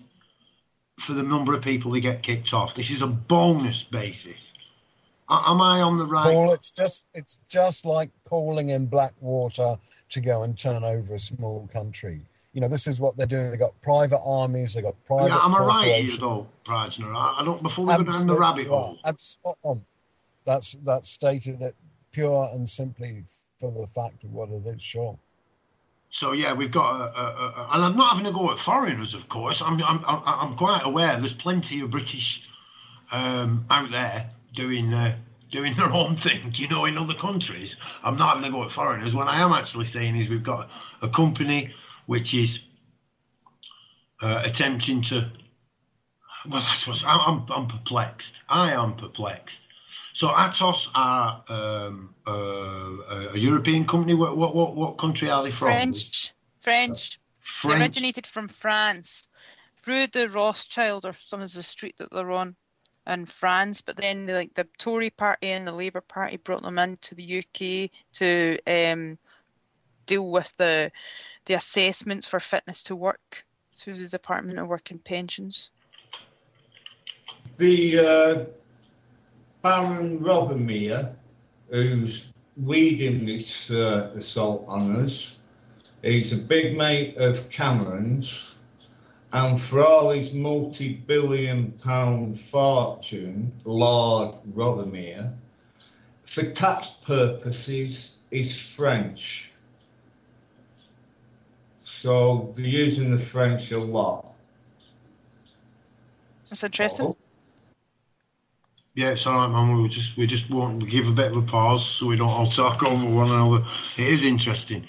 for the number of people they get kicked off. This is a bonus basis. Am I on the right? Paul, it's just like calling in Blackwater to go and turn over a small country. You know, this is what they're doing. They've got private armies, they've got private am I right here, corporations. though, Pridesner? I don't, before we go down the rabbit hole. That's spot on. That's stated it pure and simply for the fact of what it is, sure. So yeah, we've got and I'm not having a go at foreigners, of course. I'm quite aware there's plenty of British out there doing their own thing, you know, in other countries. I'm not having a go at foreigners. What I am actually saying is we've got a company which is attempting to. Well, that's what I'm perplexed. I am perplexed. So ATOS are a European company. What country are they from? French. They originated from France, Rue de Rothschild or some is the street that they're on in France. But then the Tory party and the Labour Party brought them into the UK to deal with the assessments for fitness to work through the Department of Work and Pensions. The Baron Rothermere, who's leading this assault on us, he's a big mate of Cameron's, and for all his multi-billion-pound fortune, Lord Rothermere, for tax purposes, is French. So they're using the French a lot. That's interesting. Oh. Yeah, it's all right, man. We just want to give a bit of a pause so we don't all talk over one another. It is interesting.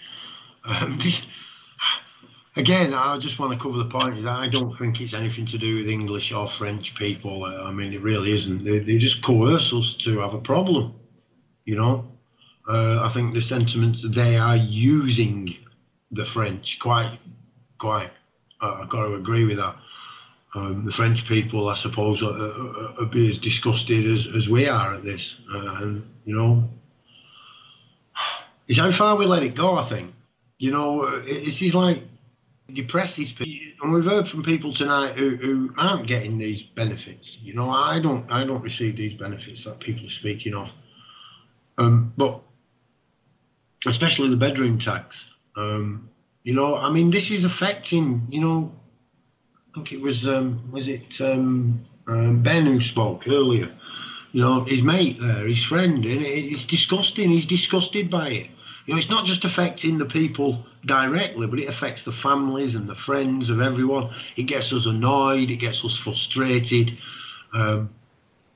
Again, I just want to cover the point is I don't think it's anything to do with English or French people. I mean, it really isn't. They just coerce us to have a problem, you know. I think the sentiments they are using the French quite. I've got to agree with that. The French people, I suppose, are be as disgusted as we are at this. And, you know, it's how far we let it go, I think. You know, it is like depresses people. And we've heard from people tonight who aren't getting these benefits. You know, I don't receive these benefits that people are speaking of. But especially the bedroom tax. You know, I mean, this is affecting, you know, I think it was Ben who spoke earlier. You know, his mate there, his friend, and it's disgusting. He's disgusted by it. You know, it's not just affecting the people directly, but it affects the families and the friends of everyone. It gets us annoyed. It gets us frustrated.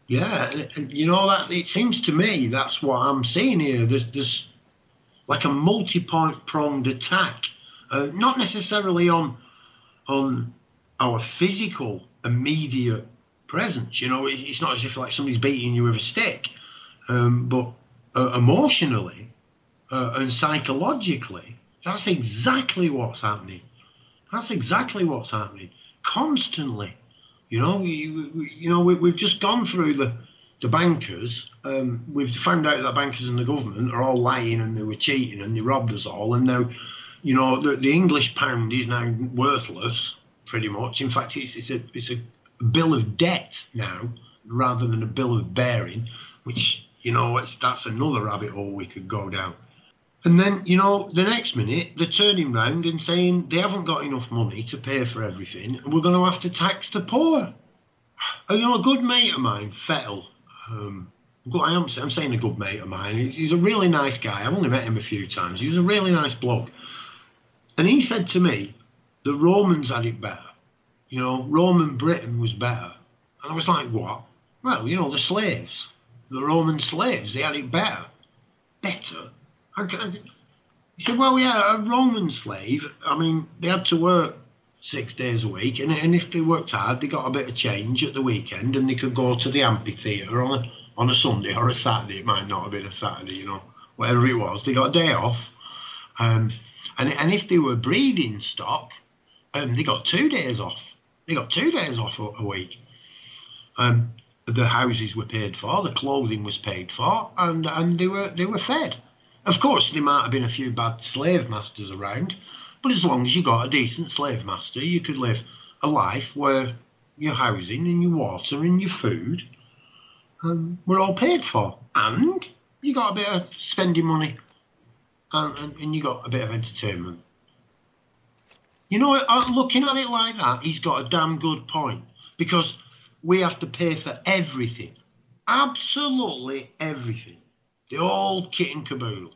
Yeah, you know, that it seems to me that's what I'm seeing here. There's like a multi-pronged attack, not necessarily on our physical immediate presence. You know, it's not as if like somebody's beating you with a stick, but emotionally and psychologically, that's exactly what's happening. That's exactly what's happening constantly. You know, we've just gone through the bankers. We've found out that bankers and the government are all lying and they were cheating and they robbed us all. And now, you know, the English pound is now worthless. Pretty much. In fact, it's a bill of debt now rather than a bill of bearing, which, you know, that's another rabbit hole we could go down. And then, you know, the next minute they're turning round and saying they haven't got enough money to pay for everything and we're going to have to tax the poor. You know, a good mate of mine, Fettel, I'm saying a good mate of mine, he's a really nice guy. I've only met him a few times. He was a really nice bloke. And he said to me, the Romans had it better. You know, Roman Britain was better. And I was like, what? Well, you know, the slaves. The Roman slaves, they had it better. Better? He said, well, yeah, a Roman slave, I mean, they had to work 6 days a week. And if they worked hard, they got a bit of change at the weekend and they could go to the amphitheatre on a Sunday or a Saturday. It might not have been a Saturday, you know, whatever it was. They got a day off. And if they were breeding stock, they got 2 days off. They got 2 days off a week. The houses were paid for, the clothing was paid for, and they were fed. Of course, there might have been a few bad slave masters around, but as long as you got a decent slave master, you could live a life where your housing and your water and your food were all paid for, and you got a bit of spending money, and you got a bit of entertainment. You know, looking at it like that, he's got a damn good point, because we have to pay for everything, absolutely everything, the whole kit and caboodle,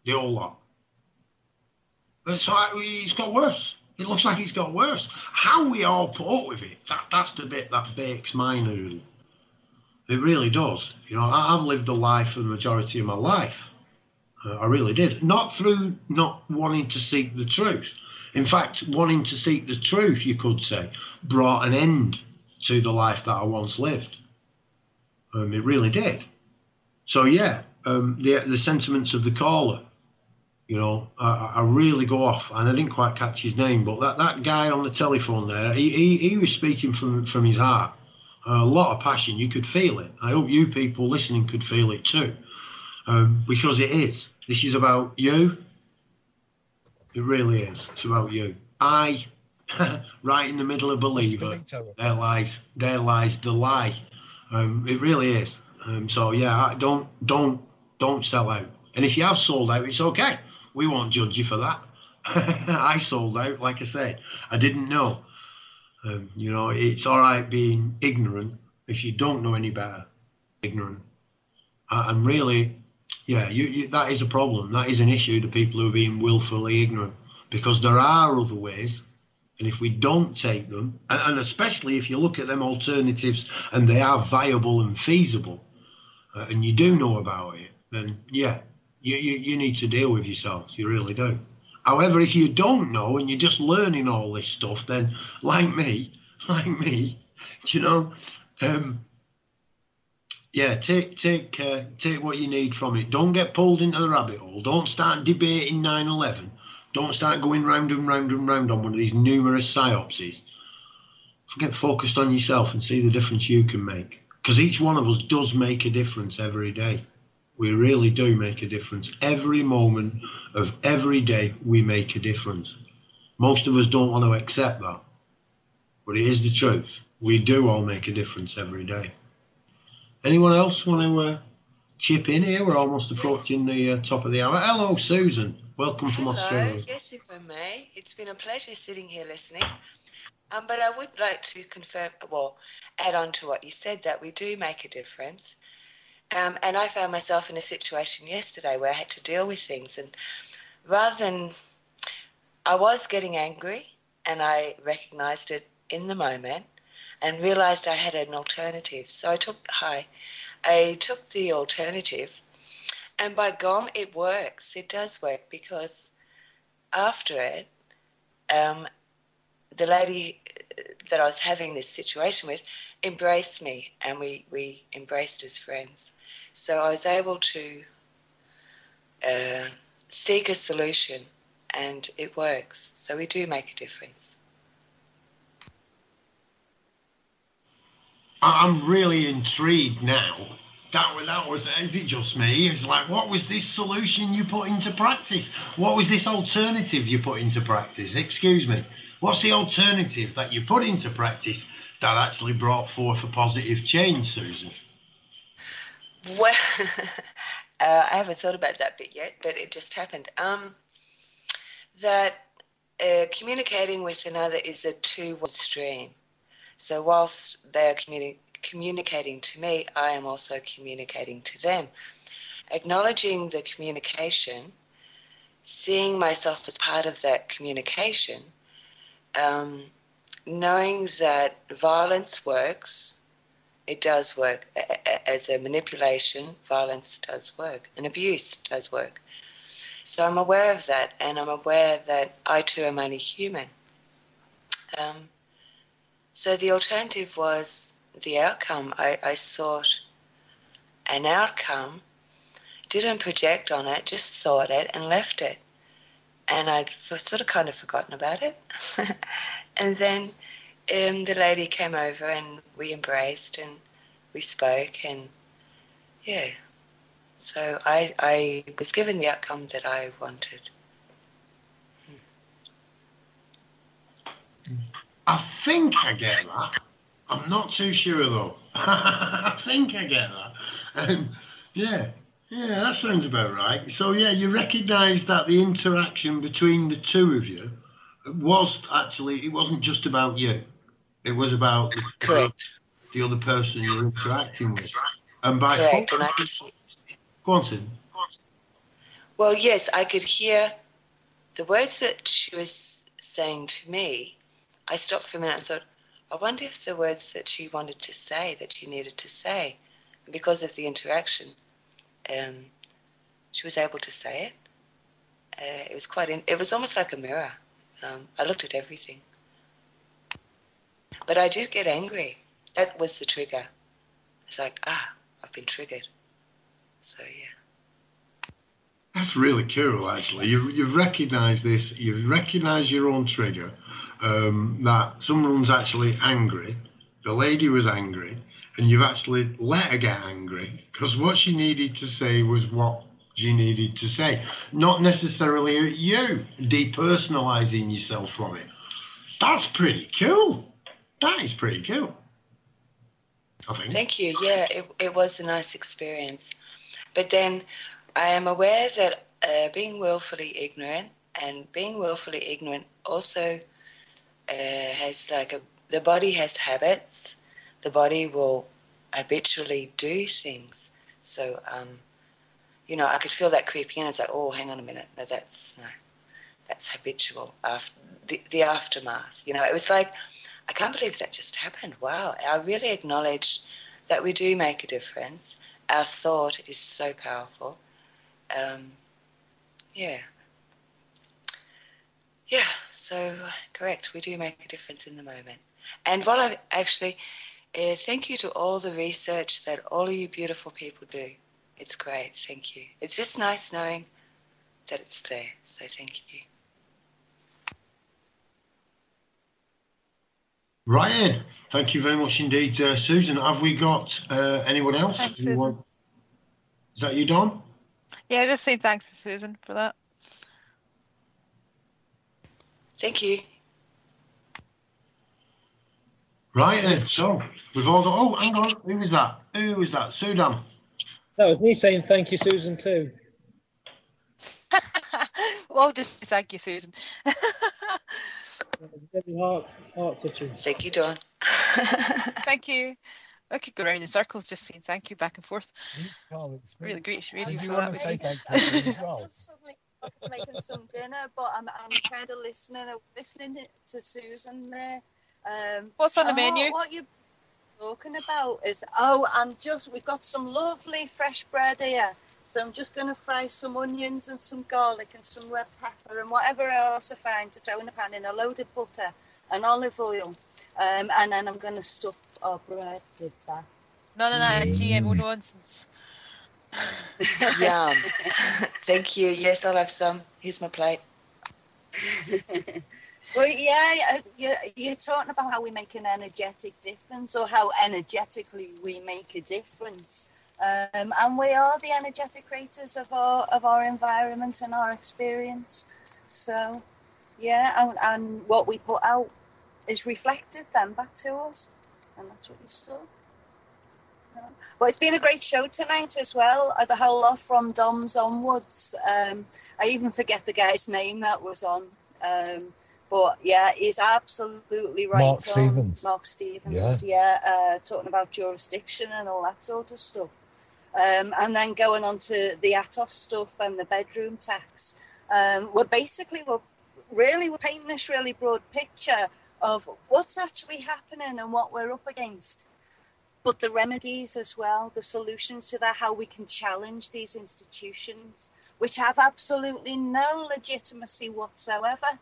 the whole lot. So it's got worse. It looks like it's got worse. How we all put up with it, that's the bit that bakes my noodle. It really does. You know, I've lived a life for the majority of my life. I really did. Not through not wanting to seek the truth. In fact, wanting to seek the truth, you could say, brought an end to the life that I once lived. It really did. So yeah, the sentiments of the caller, you know, I really go off, and I didn't quite catch his name, but that guy on the telephone there, he was speaking from his heart. A lot of passion, you could feel it. I hope you people listening could feel it too, because it is. This is about you. It really is. It's about you. Right in the middle of believer, there lies the lie. It really is. So yeah, don't sell out. And if you have sold out, it's okay. We won't judge you for that. I sold out, like I said. I didn't know. You know, it's all right being ignorant if you don't know any better. Ignorant. And really, yeah, that is a problem. That is an issue to people who are being willfully ignorant, because there are other ways. And if we don't take them, and especially if you look at them alternatives and they are viable and feasible, and you do know about it, then yeah, you need to deal with yourself. You really do. However, if you don't know and you're just learning all this stuff, then like me, you know, yeah, take what you need from it. Don't get pulled into the rabbit hole. Don't start debating 9/11. Don't start going round and round and round on one of these numerous psyopses. Get focused on yourself and see the difference you can make. Because each one of us does make a difference every day. We really do make a difference. Every moment of every day we make a difference. Most of us don't want to accept that. But it is the truth. We do all make a difference every day. Anyone else want to chip in here? We're almost approaching the top of the hour. Hello, Susan. Welcome from Australia. Yes, if I may. It's been a pleasure sitting here listening. But I would like to confirm, add on to what you said, that we do make a difference. And I found myself in a situation yesterday where I had to deal with things. And rather than, I was getting angry, and I recognised it in the moment and realised I had an alternative. So I took the alternative. And by gum, it works. It does work, because after it, the lady that I was having this situation with embraced me, and we embraced as friends. So I was able to seek a solution, and it works. So we do make a difference. I'm really intrigued now. That was, is it just me? It's like, what was this solution you put into practice? What was this alternative you put into practice? Excuse me. What's the alternative that you put into practice that actually brought forth a positive change, Susan? Well, I haven't thought about that bit yet, but it just happened. That communicating with another is a two-way stream. So whilst they are communicating to me, I am also communicating to them. Acknowledging the communication, seeing myself as part of that communication, knowing that violence works, it does work. As a manipulation, violence does work, and abuse does work. So I'm aware of that, and I'm aware that I too am only human. So the alternative was the outcome. I sought an outcome, didn't project on it, just thought it and left it. And I'd sort of kind of forgotten about it. And then the lady came over and we embraced and we spoke, and yeah. So I was given the outcome that I wanted. I think I get that. I'm not too sure though. I think I get that. Yeah, that sounds about right. So yeah, you recognise that the interaction between the two of you was actually, it wasn't just about you. It was about the other person you're interacting with. And by correct, and I could hear. Go on, Sid. Well, yes, I could hear the words that she was saying to me. I stopped for a minute and thought, I wonder if the words that she wanted to say, that she needed to say. And because of the interaction, she was able to say it. It was it was almost like a mirror. I looked at everything. But I did get angry. That was the trigger. It's like, I've been triggered. So, yeah. That's really cool, actually. You've recognised this. You've recognised your own trigger, that someone's actually angry. The lady was angry, and you've actually let her get angry, because what she needed to say was what she needed to say. Not necessarily at you, depersonalising yourself from it. That's pretty cool. That is pretty cool, I think. Thank you. Yeah, it was a nice experience. But then I am aware that being willfully ignorant also has the body has habits. The body will habitually do things. So, I could feel that creeping in. It's like, oh, hang on a minute. No, that's habitual. The aftermath. It was like, I can't believe that just happened. Wow. I really acknowledge that we do make a difference. Our thought is so powerful. Yeah, so correct. We do make a difference in the moment. And while I actually, thank you to all the research that all of you beautiful people do. It's great. Thank you. It's just nice knowing that it's there. So thank you. Right, Ed. Thank you very much indeed, Susan. Have we got anyone else? Thanks, Susan. Is that you, Don? Yeah, just say thanks to Susan for that. Thank you. Right then, so we've all got. Oh, hang on. Who was that? Sudan. That was me saying thank you, Susan, too. Well, just thank you, Susan. Heart touching. Thank you, Dawn. Thank you. I could go around in circles just saying thank you back and forth. Really great radio. Did you want to say thank you as well? Making some dinner, but I'm kind of listening to Susan there. What's on the menu? What you're talking about is, we've got some lovely fresh bread here. So I'm just going to fry some onions and some garlic and some red pepper and whatever else I find to throw in the pan in a load of butter and olive oil. And then I'm going to stuff our bread with that. None of that GMO nonsense. Yum. Thank you. Yes, I'll have some. Here's my plate. Well, yeah, you're talking about how we make an energetic difference, or how energetically we make a difference. And we are the energetic creators of our environment and our experience. So, yeah, and what we put out is reflected then back to us, and that's what you saw. Well, it's been a great show tonight as well. The whole lot from Dom's onwards. I even forget the guy's name that was on. But yeah, he's absolutely right. Mark Stevens. Mark Stevens, yeah, talking about jurisdiction and all that sort of stuff. And then going on to the ATOS stuff and the bedroom tax. We're painting this really broad picture of what's actually happening and what we're up against. But the remedies as well, the solutions to that, how we can challenge these institutions, which have absolutely no legitimacy whatsoever.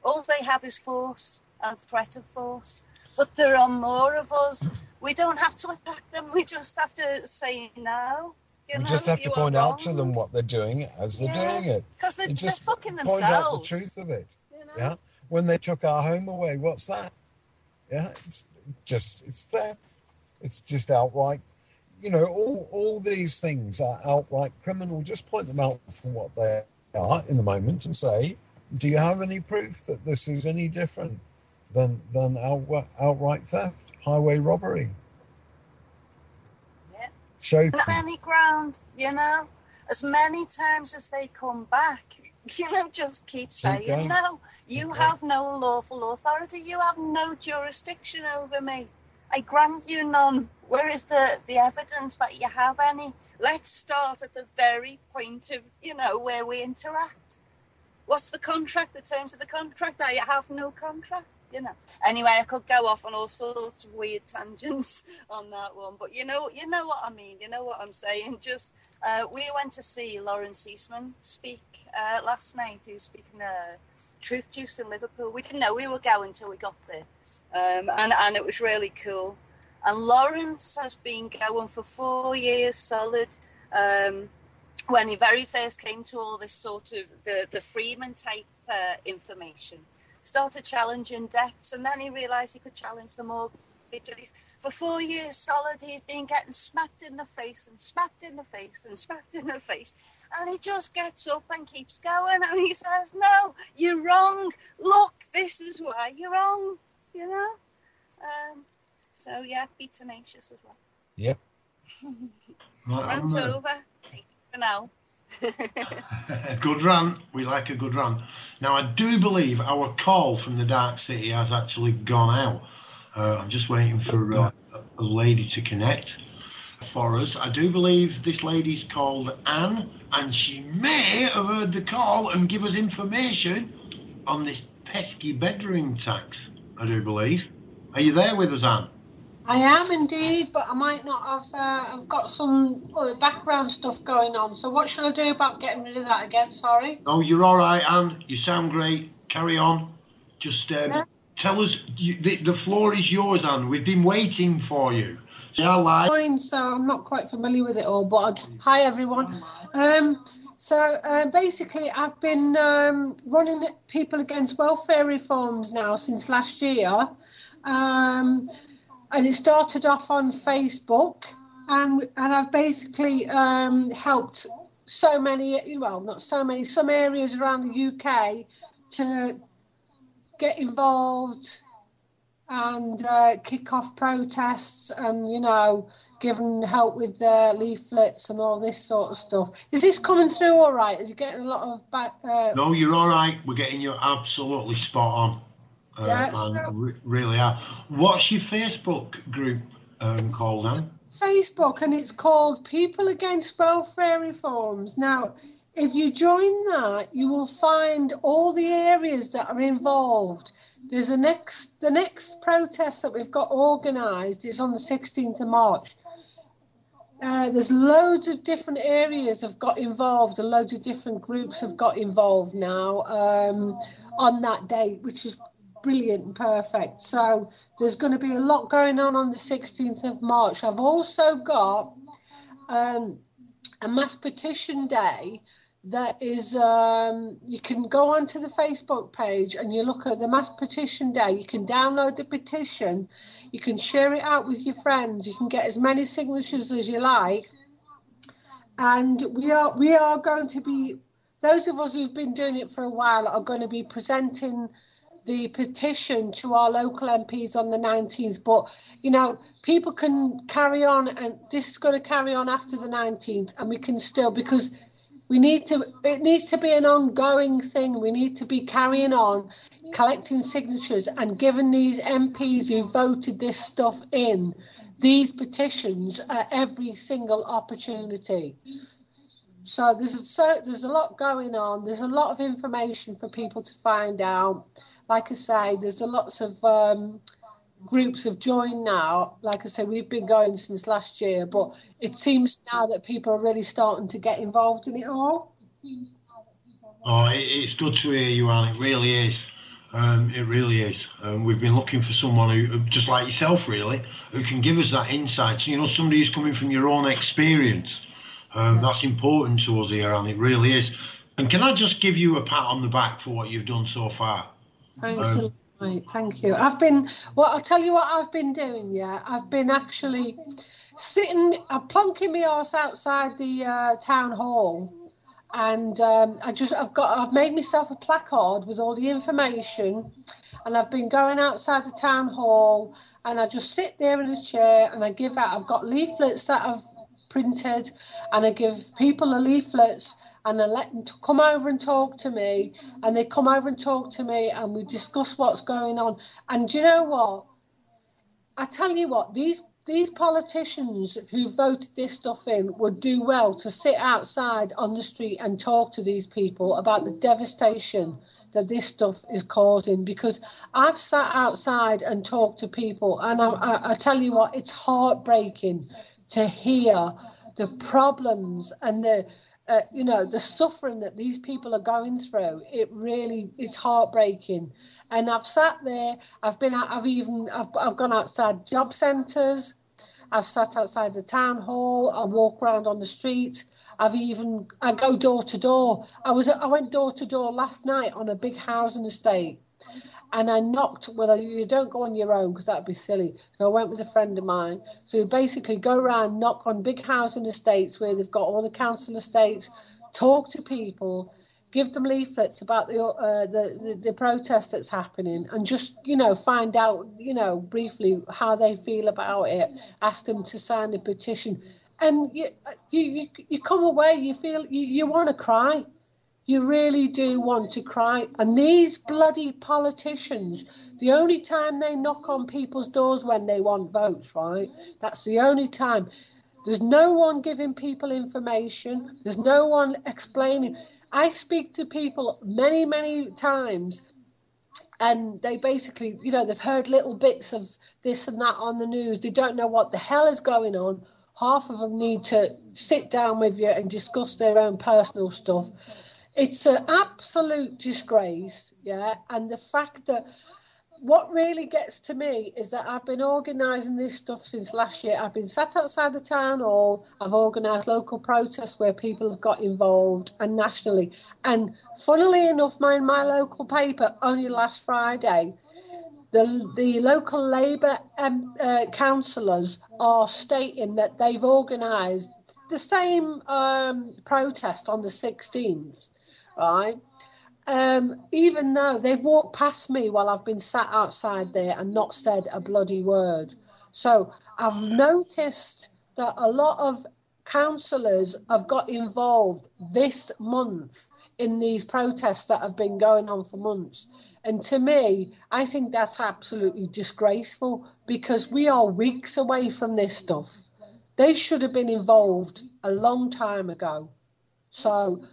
All they have is force and threat of force. But there are more of us. We don't have to attack them. We just have to say no. We just have to point out to them what they're doing as they're doing it. Because they're fucking themselves. Point out the truth of it. Yeah. When they took our home away, what's that? Yeah, it's theft. It's just outright. You know, all these things are outright criminal. Just point them out for what they are in the moment and say, do you have any proof that this is any different than outright theft, highway robbery? Yeah. Show any ground, you know, as many times as they come back, you know, just keep saying, no, you have no lawful authority, you have no jurisdiction over me. I grant you none. Where is the evidence that you have any? Let's start at the very point of, you know, where we interact. What's the contract, the terms of the contract? I have no contract, you know. Anyway, I could go off on all sorts of weird tangents on that one, but you know what I mean. You know what I'm saying. Just we went to see Lawrence Eastman speak last night. He was speaking Truth Juice in Liverpool. We didn't know we were going until we got there, and it was really cool. And Lawrence has been going for 4 years solid. When he very first came to all this sort of the Freeman type information, started challenging debts, and then he realised he could challenge the mortgages. For 4 years solid, he'd been getting smacked in the face and smacked in the face and smacked in the face, and he just gets up and keeps going, and he says, no, you're wrong, look, this is why you're wrong, you know. So yeah, be tenacious as well. Yep. Rant over. For now. Good rant. We like a good rant. Now, I do believe our call from the Dark City has actually gone out. I'm just waiting for a lady to connect for us. I do believe this lady's called Anne, and she may have heard the call and give us information on this pesky bedroom tax, I do believe. Are you there with us, Anne? I am indeed, but I might not have. I've got some other background stuff going on. So what should I do about getting rid of that again? Sorry. No, you're all right, Anne. You sound great. Carry on. Just tell us. The floor is yours, Anne. We've been waiting for you. Fine. So I'm not quite familiar with it all, but hi everyone. So basically, I've been running People Against Welfare Reforms now since last year. And it started off on Facebook, and I've basically helped so many, well, not so many, some areas around the UK to get involved and kick off protests and, you know, giving help with leaflets and all this sort of stuff. Is this coming through all right? Is you getting a lot of back? No, you're all right. We're getting you absolutely spot on. Really are. What's your Facebook group called, Anne? Facebook, and it's called People Against Welfare Reforms. Now, if you join that, you will find all the areas that are involved. There's the next protest that we've got organised is on the 16th of March. There's loads of different areas have got involved, and loads of different groups have got involved now on that date, which is brilliant and perfect. So there's going to be a lot going on the 16th of March. I've also got a mass petition day that is, you can go onto the Facebook page and you look at the mass petition day. You can download the petition, you can share it out with your friends, you can get as many signatures as you like, and we are going to be, those of us who've been doing it for a while are going to be presenting the petition to our local MPs on the 19th, but you know, people can carry on, and this is going to carry on after the 19th, and we can still, because it needs to be an ongoing thing. We need to be carrying on, collecting signatures and giving these MPs who voted this stuff in these petitions at every single opportunity. So there's a lot going on. There's a lot of information for people to find out. Like I say, there's lots of groups have joined now. Like I say, we've been going since last year, but it seems now that people are really starting to get involved in it all. Oh, it's good to hear you, Anne. It really is. It really is. We've been looking for someone who, just like yourself, really, who can give us that insight. So, you know, somebody who's coming from your own experience. That's important to us here, Anne. It really is. And can I just give you a pat on the back for what you've done so far? Thanks a lot. Right, thank you. I'll tell you what I've been doing, yeah. I've been actually I'm plonking my arse outside the town hall, and I've made myself a placard with all the information, and I've been going outside the town hall, and I just sit there in a chair and I've got leaflets that I've printed, and I give people the leaflets, and I let them come over and talk to me, and they come over and talk to me, and we discuss what's going on. And do you know what? I tell you what, these politicians who voted this stuff in would do well to sit outside on the street and talk to these people about the devastation that this stuff is causing, because I've sat outside and talked to people, and I tell you what, it's heartbreaking to hear the problems and the suffering that these people are going through. It's heartbreaking. And I've sat there. I've gone outside job centres. I've sat outside the town hall. I walk around on the street. I go door to door. I went door to door last night on a big housing estate, and I knocked. Well, you don't go on your own because that'd be silly. So I went with a friend of mine. So you basically go around, knock on big housing estates where they've got all the council estates, talk to people, give them leaflets about the protest that's happening, and just find out briefly how they feel about it. Ask them to sign the petition, and you come away. You feel you want to cry. You really do want to cry. And these bloody politicians, the only time they knock on people's doors when they want votes, right? That's the only time. There's no one giving people information. There's no one explaining. I speak to people many, many times, and they basically, they've heard little bits of this and that on the news. They don't know what the hell is going on. Half of them need to sit down with you and discuss their own personal stuff. It's an absolute disgrace, yeah. And the fact that what really gets to me is that I've been organising this stuff since last year. I've been sat outside the town hall. I've organised local protests where people have got involved, and nationally. And funnily enough, my local paper, only last Friday, the local Labour councillors are stating that they've organised the same protest on the 16th. Right, even though they've walked past me while I've been sat outside there and not said a bloody word. So I've noticed that a lot of councillors have got involved this month in these protests that have been going on for months. And to me, I think that's absolutely disgraceful, because we are weeks away from this stuff. They should have been involved a long time ago. So,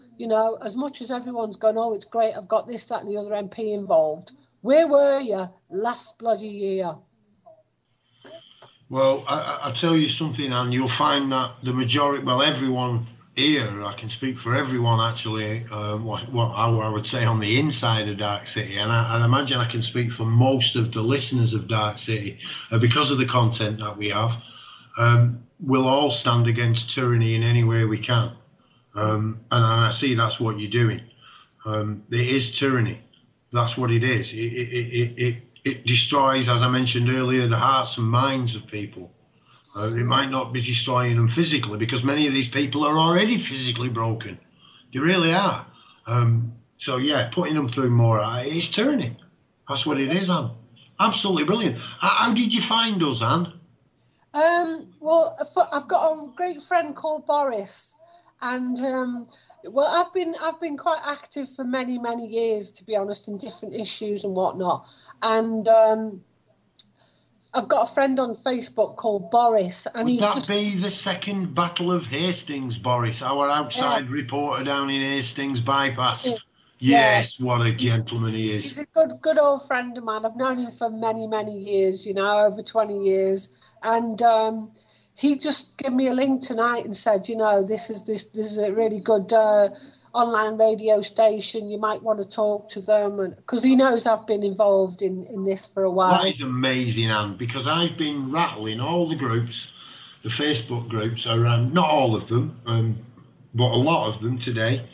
as much as everyone's gone, oh, it's great, I've got this, that and the other MP involved. Where were you last bloody year? Well, I'll tell you something, and you'll find that the majority, well, everyone here, I can speak for everyone actually, what I would say on the inside of Dark City, and I imagine I can speak for most of the listeners of Dark City, because of the content that we have, we'll all stand against tyranny in any way we can. And I see that's what you're doing. It is tyranny. That's what it is. It destroys, as I mentioned earlier, the hearts and minds of people. It might not be destroying them physically, because many of these people are already physically broken. They really are. So yeah, putting them through more, it's tyranny. That's what it is, Anne. Absolutely brilliant. How did you find us, Anne? Well, I've got a great friend called Boris. And I've been quite active for many, many years, to be honest, in different issues and whatnot. And I've got a friend on Facebook called Boris, and Would that be the second Battle of Hastings, Boris? Our outside reporter down in Hastings bypass. Yes, what a gentleman he is. He's a good old friend of mine. I've known him for many, many years. Over 20 years, and. He just gave me a link tonight and said, this is a really good online radio station. You might want to talk to them, and because he knows I've been involved in this for a while. That is amazing, Anne, because I've been rattling all the groups, the Facebook groups around, not all of them, but a lot of them today,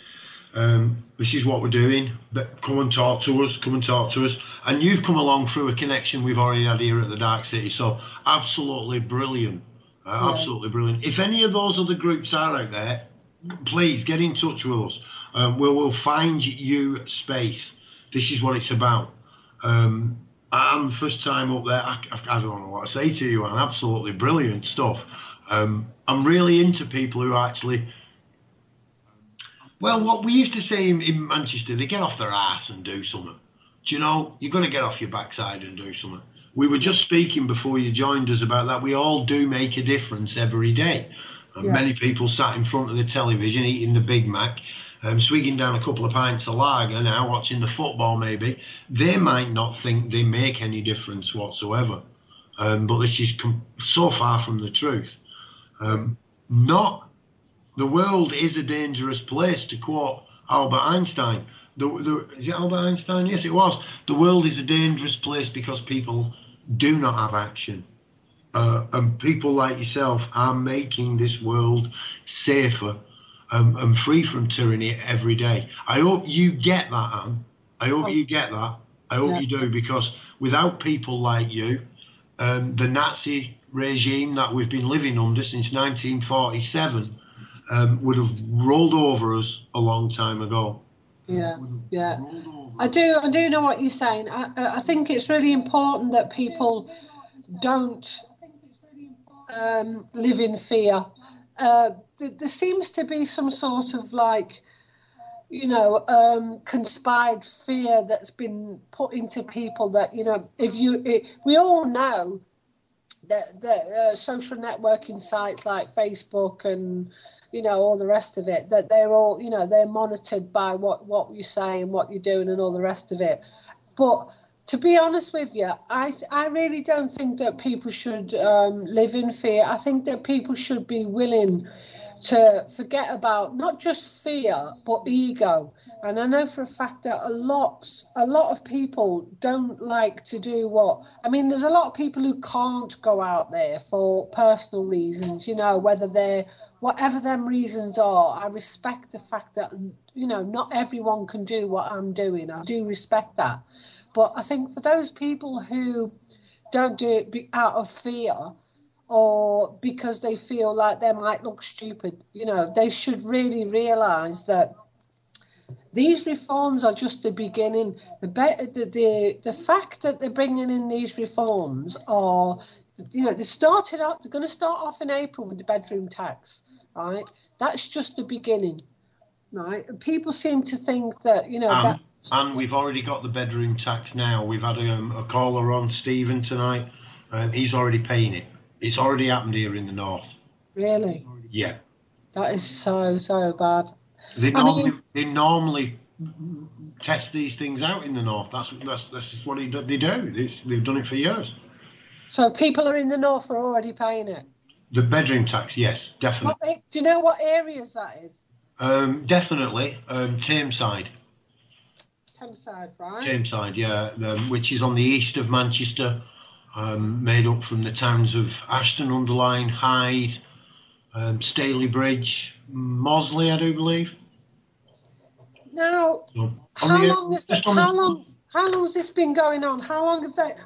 This is what we're doing. Come and talk to us. Come and talk to us. And you've come along through a connection we've already had here at the Dark City. So absolutely brilliant. Absolutely brilliant. If any of those other groups are out there, please get in touch with us. We'll find you space. This is what it's about. I'm first time up there. I don't know what to say to you, man. Absolutely brilliant stuff. I'm really into people who actually, well, what we used to say in Manchester, they get off their arse and do something. Do you know? You've got to get off your backside and do something. We were just speaking before you joined us about that. We all do make a difference every day. Many people sat in front of the television eating the Big Mac, swigging down a couple of pints of lager now, watching the football maybe. They might not think they make any difference whatsoever. But this is so far from the truth. The world is a dangerous place, to quote Albert Einstein. Is it Albert Einstein? Yes, it was. The world is a dangerous place because people do not have action. And people like yourself are making this world safer and free from tyranny every day. I hope you get that, Anne. I hope you get that. I hope you do, because without people like you, the Nazi regime that we've been living under since 1947 would have rolled over us a long time ago. Yeah. I do know what you're saying. I think it's really important that people don't live in fear. There seems to be some sort of conspired fear that's been put into people that, we all know that social networking sites like Facebook and, all the rest of it, that they're all, they're monitored by what you say and what you're doing and all the rest of it. But to be honest with you, I really don't think that people should live in fear. I think that people should be willing to forget about not just fear, but ego. And I know for a fact that a lot of people don't like to do there's a lot of people who can't go out there for personal reasons, whether they're, whatever them reasons are. I respect the fact that, not everyone can do what I'm doing. I do respect that. But I think for those people who don't do it out of fear or because they feel like they might look stupid, they should really realise that these reforms are just the beginning. The fact that they're bringing in these reforms are, they're going to start off in April with the bedroom tax, right? That's just the beginning, right? And people seem to think that, And we've already got the bedroom tax now. We've had a caller on, Stephen, tonight. He's already paying it. It's already happened here in the north. Really? Yeah. That is so bad. They normally test these things out in the north. That's what they do. They've done it for years. So people are in the north are already paying it? The bedroom tax, yes, definitely. Do you know what areas that is? Definitely. Tameside. Tameside, right? Tameside, yeah, which is on the east of Manchester, made up from the towns of Ashton-under-Lyne, Hyde, Staley Bridge, Mosley, I do believe. Now, how long has this been going on?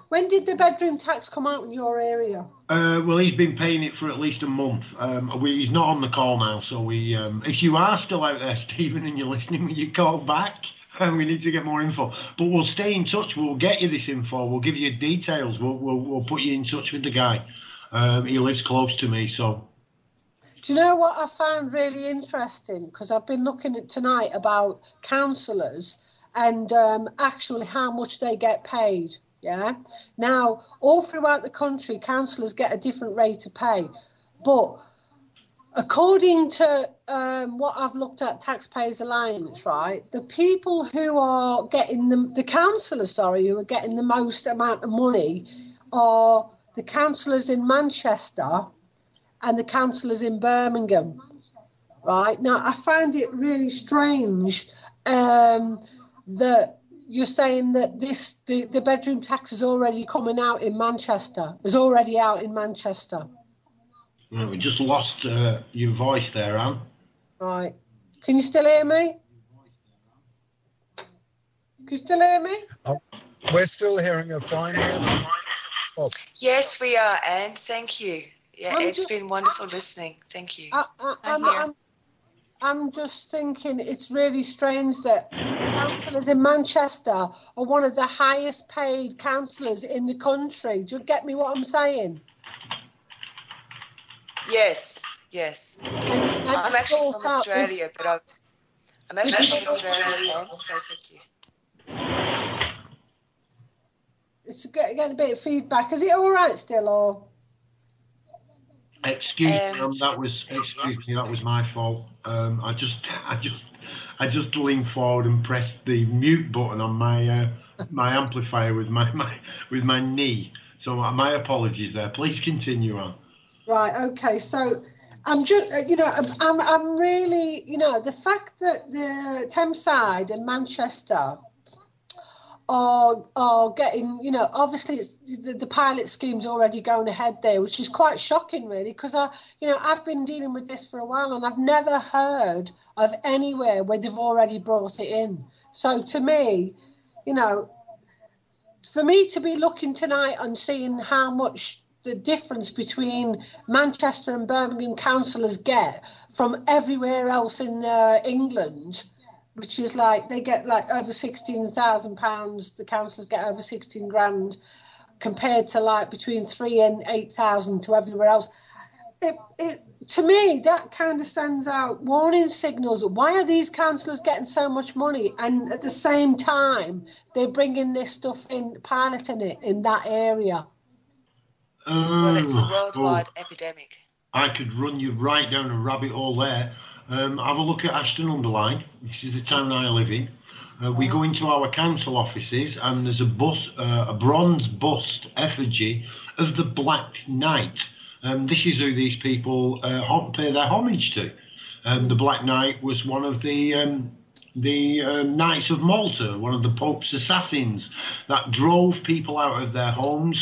When did the bedroom tax come out in your area? Well, he's been paying it for at least a month. He's not on the call now, so if you are still out there, Stephen, and you're listening, will you call back? We need to get more info, but we'll stay in touch. We'll get you this info. We'll give you details. We'll put you in touch with the guy. He lives close to me, so. Do you know what I found really interesting? Because I've been looking at tonight about counsellors and actually how much they get paid. Yeah. Now, all throughout the country, counsellors get a different rate of pay, but according to what I've looked at, Taxpayers Alliance, right, the people who are getting the counsellors, who are getting the most amount of money are the counsellors in Manchester and the counsellors in Birmingham, right? Now, I find it really strange that you're saying that the bedroom tax is already coming out in Manchester, is already out in Manchester. Well, we just lost your voice there, Anne. Right. Can you still hear me? Can you still hear me? Oh, we're still hearing her fine here. Oh. Yes, we are, Anne. Thank you. Yeah, it's been wonderful listening. Thank you. I'm just thinking it's really strange that councillors in Manchester are one of the highest paid councillors in the country. Do you get me what I'm saying? Yes, yes. I'm actually from Australia, but I'm actually from Australia, Anne, so thank you. It's getting a bit of feedback. Is it all right still, or? Excuse me, that was my fault. I just leaned forward and pressed the mute button on my my amplifier with my knee. So my apologies there. Please continue on. Right. Okay. So I'm just, I'm really, the fact that the Thameside and Manchester are getting, obviously it's the pilot scheme's already going ahead there, which is quite shocking really, because I've been dealing with this for a while and I've never heard of anywhere where they've already brought it in. So to me, for me to be looking tonight and seeing how much the difference between Manchester and Birmingham councillors get from everywhere else in England, which is like they get like over £16,000. The councillors get over 16 grand, compared to like between 3,000 and 8,000 to everywhere else. It to me that kind of sends out warning signals. Why are these councillors getting so much money, and at the same time they're bringing this stuff in, piloting it in that area? Well, it's a worldwide epidemic. I could run you right down a rabbit hole there. Have a look at Ashton-under-Lyne. This is the town I live in. We go into our council offices and there's a bronze bust effigy of the Black Knight. This is who these people pay their homage to. The Black Knight was one of the Knights of Malta, one of the Pope's assassins that drove people out of their homes.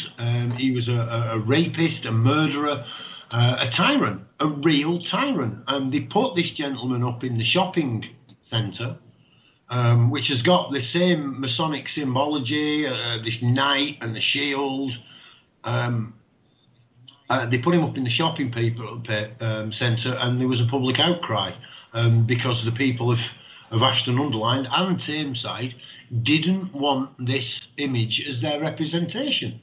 He was a rapist, a murderer, a tyrant, a real tyrant. And they put this gentleman up in the shopping centre, which has got the same Masonic symbology, this knight and the shield. They put him up in the shopping centre, and there was a public outcry because the people of Ashton-under-Lyne and Tameside didn't want this image as their representation.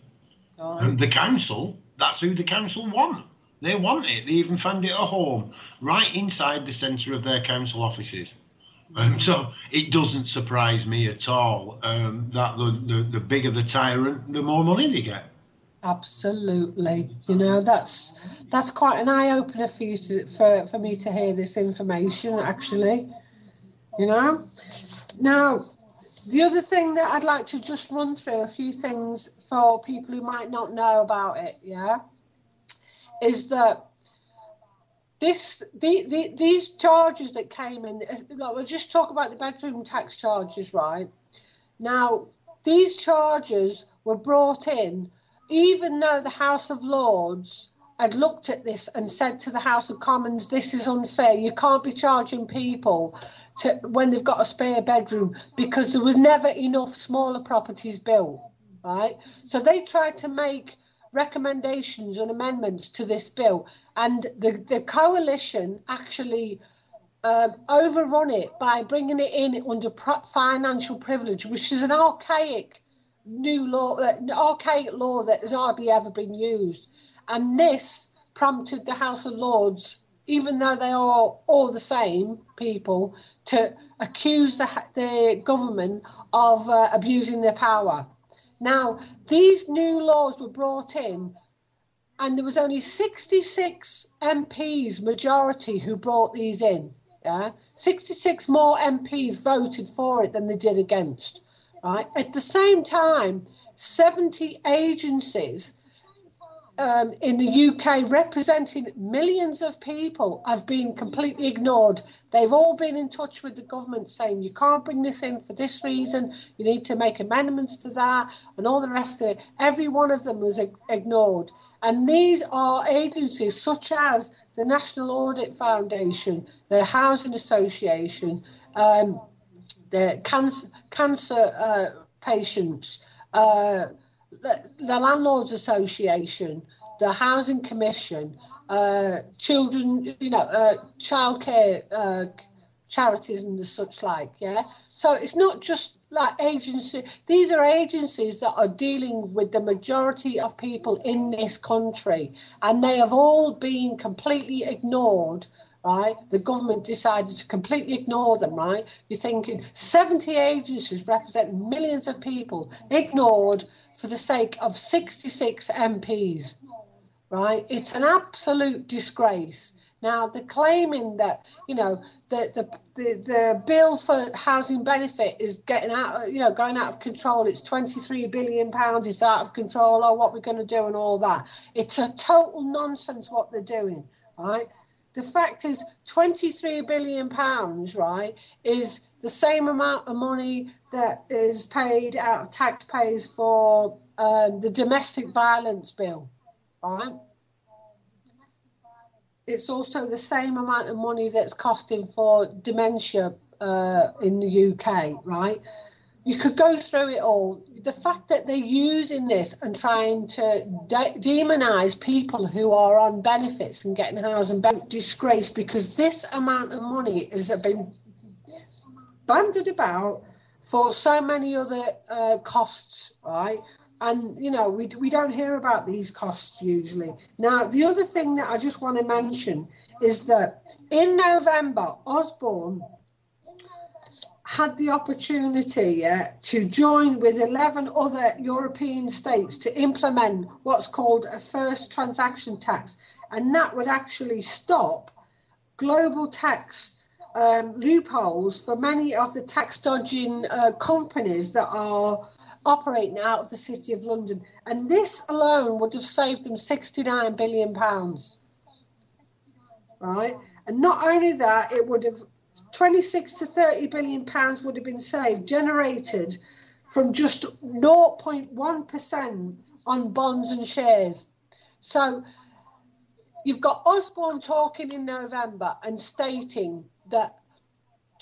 The council, that's who the council want. They want it. They even found it a home right inside the centre of their council offices. So it doesn't surprise me at all that the bigger the tyrant, the more money they get. Absolutely. That's quite an eye-opener for you for me to hear this information, actually. Now, the other thing that I'd like to just run through, a few things for people who might not know about it, is that these charges that came in, we'll just talk about the bedroom tax charges, right? Now, these charges were brought in even though the House of Lords had looked at this and said to the House of Commons, this is unfair. You can't be charging people when they've got a spare bedroom, because there was never enough smaller properties built, right? So they tried to make recommendations and amendments to this bill, and the coalition actually overrun it by bringing it in under financial privilege, which is an archaic law that has hardly ever been used. And this prompted the House of Lords, even though they are all the same people, to accuse the government of abusing their power. Now, these new laws were brought in, and there was only 66 MPs majority who brought these in. 66 more MPs voted for it than they did against. Right? At the same time, 70 agencies in the UK representing millions of people have been completely ignored. They've all been in touch with the government saying you can't bring this in for this reason, you need to make amendments to that, and all the rest of it. Every one of them was ignored. And these are agencies such as the National Audit Foundation, the Housing Association, the the cancer patients, the Landlords Association, the Housing Commission, children, childcare charities and the such like. Yeah. So it's not just like agency. These are agencies that are dealing with the majority of people in this country, and they have all been completely ignored. Right, the government decided to completely ignore them. Right, you're thinking 70 agencies representing millions of people ignored for the sake of 66 MPs. Right, it's an absolute disgrace. Now they're claiming that the bill for housing benefit is getting out, going out of control. It's £23 billion. It's out of control. Oh, what we're going to do and all that. It's a total nonsense what they're doing. Right. The fact is, £23 billion, right, is the same amount of money that is paid out of taxpayers for the domestic violence bill, right? It's also the same amount of money that's costing for dementia in the UK, right? You could go through it all. The fact that they're using this and trying to demonise people who are on benefits and getting housing disgrace, because this amount of money has been bandied about for so many other costs, right? And, we don't hear about these costs usually. Now, the other thing that I just want to mention is that in November, Osborne had the opportunity to join with 11 other European states to implement what's called a first transaction tax. And that would actually stop global tax loopholes for many of the tax dodging companies that are operating out of the City of London. And this alone would have saved them £69 billion. Right? And not only that, it would have 26 to 30 billion pounds would have been saved, generated from just 0.1% on bonds and shares. So you've got Osborne talking in November and stating that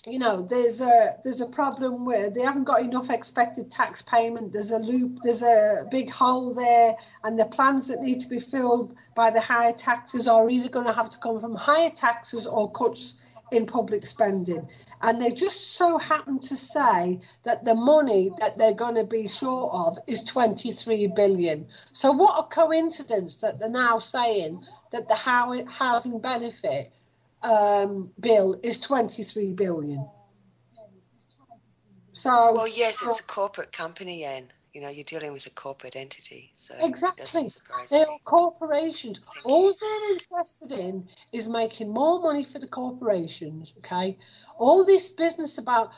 there's a problem where they haven't got enough expected tax payment. There's a loop, there's a big hole there, and the plans that need to be filled by the higher taxes are either going to have to come from higher taxes or cuts in public spending. And they just so happen to say that the money that they're going to be short of is 23 billion. So what a coincidence that they're now saying that the housing benefit bill is 23 billion. So well, yes, it's a corporate company, Anne. You're dealing with a corporate entity, so exactly. They are corporations. All they're interested in is making more money for the corporations. Okay, all this business about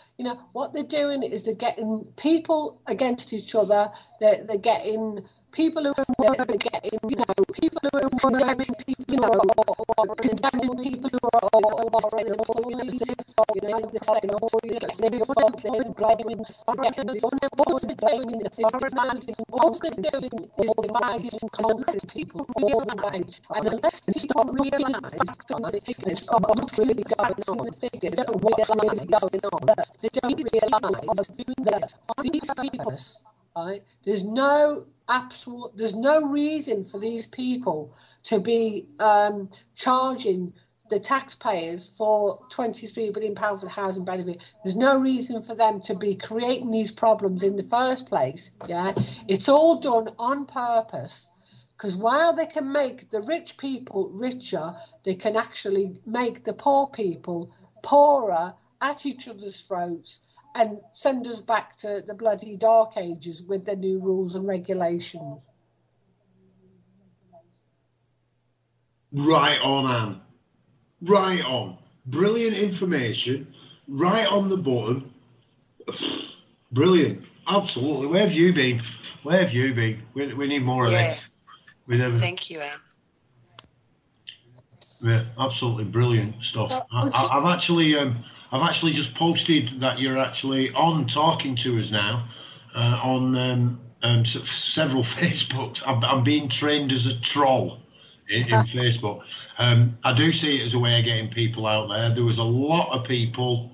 what they're doing is they're getting people against each other. They're getting people who are getting people who are condemning people or condemning people who are blaming the foreign housing. All they're doing is dividing unless people realise, and unless people realise it's not really going on, they don't realise that these people, right? There's no reason for these people to be charging the taxpayers for £23 billion for the housing benefit. There's no reason for them to be creating these problems in the first place. Yeah, it's all done on purpose, because while they can make the rich people richer, they can actually make the poor people poorer at each other's throats and send us back to the bloody dark ages with the new rules and regulations. Right on, Anne. Right on. Brilliant information. Right on the button. Brilliant. Absolutely. Where have you been? We need more of this. Thank you, Anne. Yeah, absolutely brilliant stuff. I've actually just posted that you're actually on talking to us now on several Facebooks. I'm being trained as a troll in Facebook. I do see it as a way of getting people out there. There was a lot of people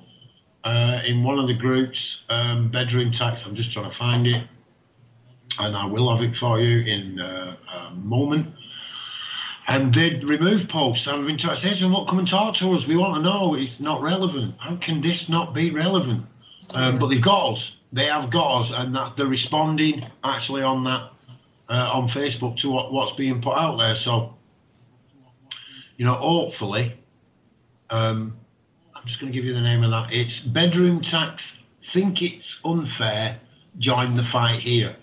in one of the groups, bedroom tax. I'm just trying to find it, and I will have it for you in a moment. And they'd remove posts. And I've been trying to say to them, look, come and talk to us. We want to know. It's not relevant. How can this not be relevant? But they've got us. They have got us, and that they're responding actually on that on Facebook to what's being put out there. So, you know, hopefully, I'm just going to give you the name of that. It's Bedroom Tax. Think it's unfair. Join the fight here.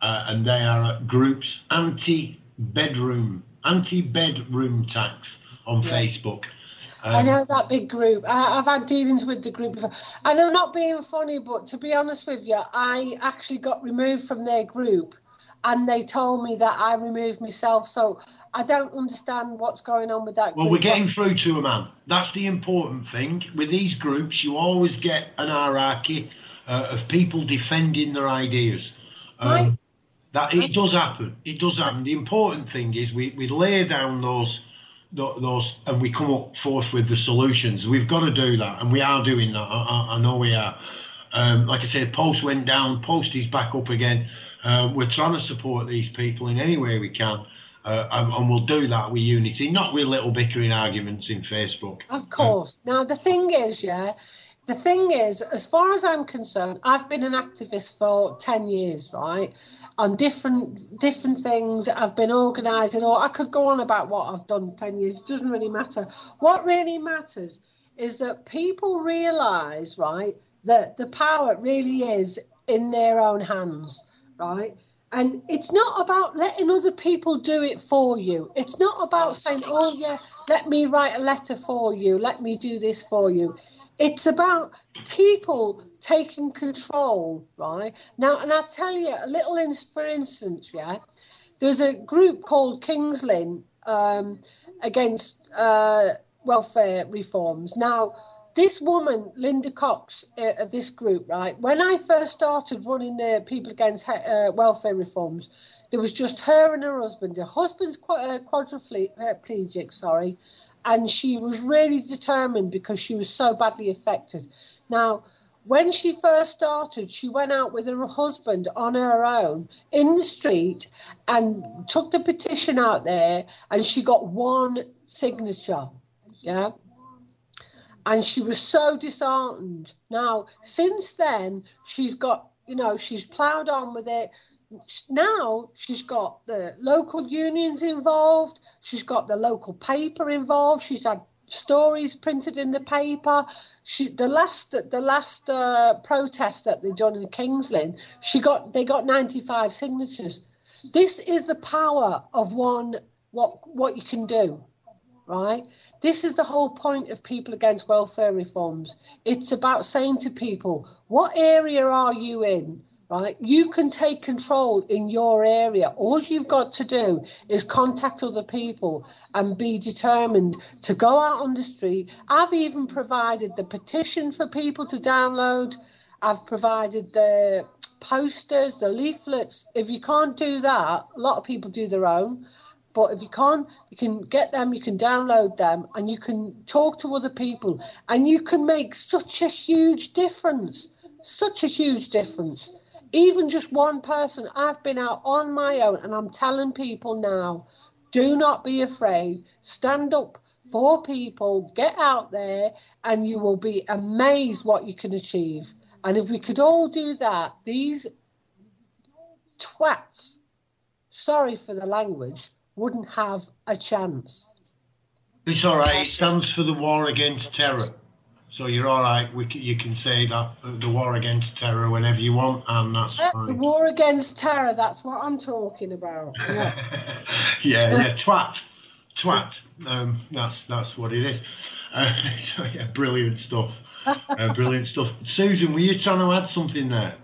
And they are groups anti-bedroom tax on Facebook. I know that big group. I've had dealings with the group before. And I'm not being funny, but to be honest with you, I actually got removed from their group, and they told me that I removed myself. So I don't understand what's going on with that group. Well, we're getting through to a man. That's the important thing. With these groups, you always get an hierarchy of people defending their ideas. That it does happen. It does happen. The important thing is we lay down those and we come up forth with the solutions. We've got to do that, and we are doing that. I know we are. Like I said, post went down, post is back up again. We're trying to support these people in any way we can, and we'll do that with unity, not with little bickering arguments in Facebook. Of course. Now, the thing is, as far as I'm concerned, I've been an activist for 10 years, right? On different things. I've been organising, or I could go on about what I've done 10 years. It doesn't really matter. What really matters is that people realise, right, that the power really is in their own hands, right? And it's not about letting other people do it for you. It's not about saying, oh, yeah, let me write a letter for you. Let me do this for you. It's about people taking control, right? Now, and I'll tell you a little, for instance, yeah, there's a group called King's Lynn against welfare reforms. Now, this woman, Linda Cox, of this group, right, when I first started running the People Against Welfare Reforms, there was just her and her husband. Her husband's quadriplegic, sorry, and she was really determined because she was so badly affected. Now, when she first started, she went out with her husband on her own in the street and took the petition out there, and she got one signature, yeah? And she was so disheartened. Now, since then, she's got, she's ploughed on with it. Now she's got the local unions involved. She's got the local paper involved. She's had stories printed in the paper. The last protest that they done in King's Lynn, they got 95 signatures. This is the power of what you can do, right? This is the whole point of People Against Welfare Reforms. It's about saying to people, what area are you in? Right, you can take control in your area. All you've got to do is contact other people and be determined to go out on the street. I've even provided the petition for people to download. I've provided the posters, the leaflets. If you can't do that, a lot of people do their own. But if you can't, you can get them, you can download them, and you can talk to other people. And you can make such a huge difference, such a huge difference. Even just one person. I've been out on my own, and I'm telling people now, do not be afraid. Stand up for people, get out there, and you will be amazed what you can achieve. And if we could all do that, these twats, sorry for the language, wouldn't have a chance. It's all right. It stands for the War Against Terror. So you're all right. You can say that, the war against terror, whenever you want, and that's fine. The war against terror, that's what I'm talking about. Yeah, yeah, twat. That's what it is. So, yeah, brilliant stuff. Brilliant stuff. Susan, were you trying to add something there?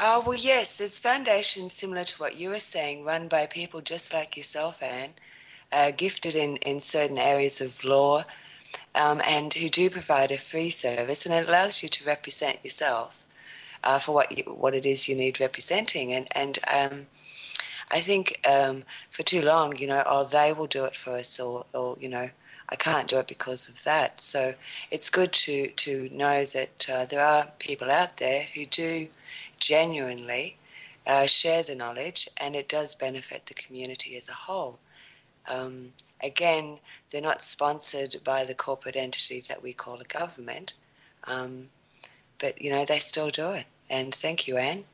Well, yes, there's foundations similar to what you were saying, run by people just like yourself, Anne, gifted in certain areas of law, and who do provide a free service, and it allows you to represent yourself for what it is you need representing. And I think for too long, oh, they will do it for us, or I can't do it because of that. So it's good to know that there are people out there who do genuinely share the knowledge, and it does benefit the community as a whole. Again, they're not sponsored by the corporate entity that we call a government, but, they still do it. And thank you, Anne.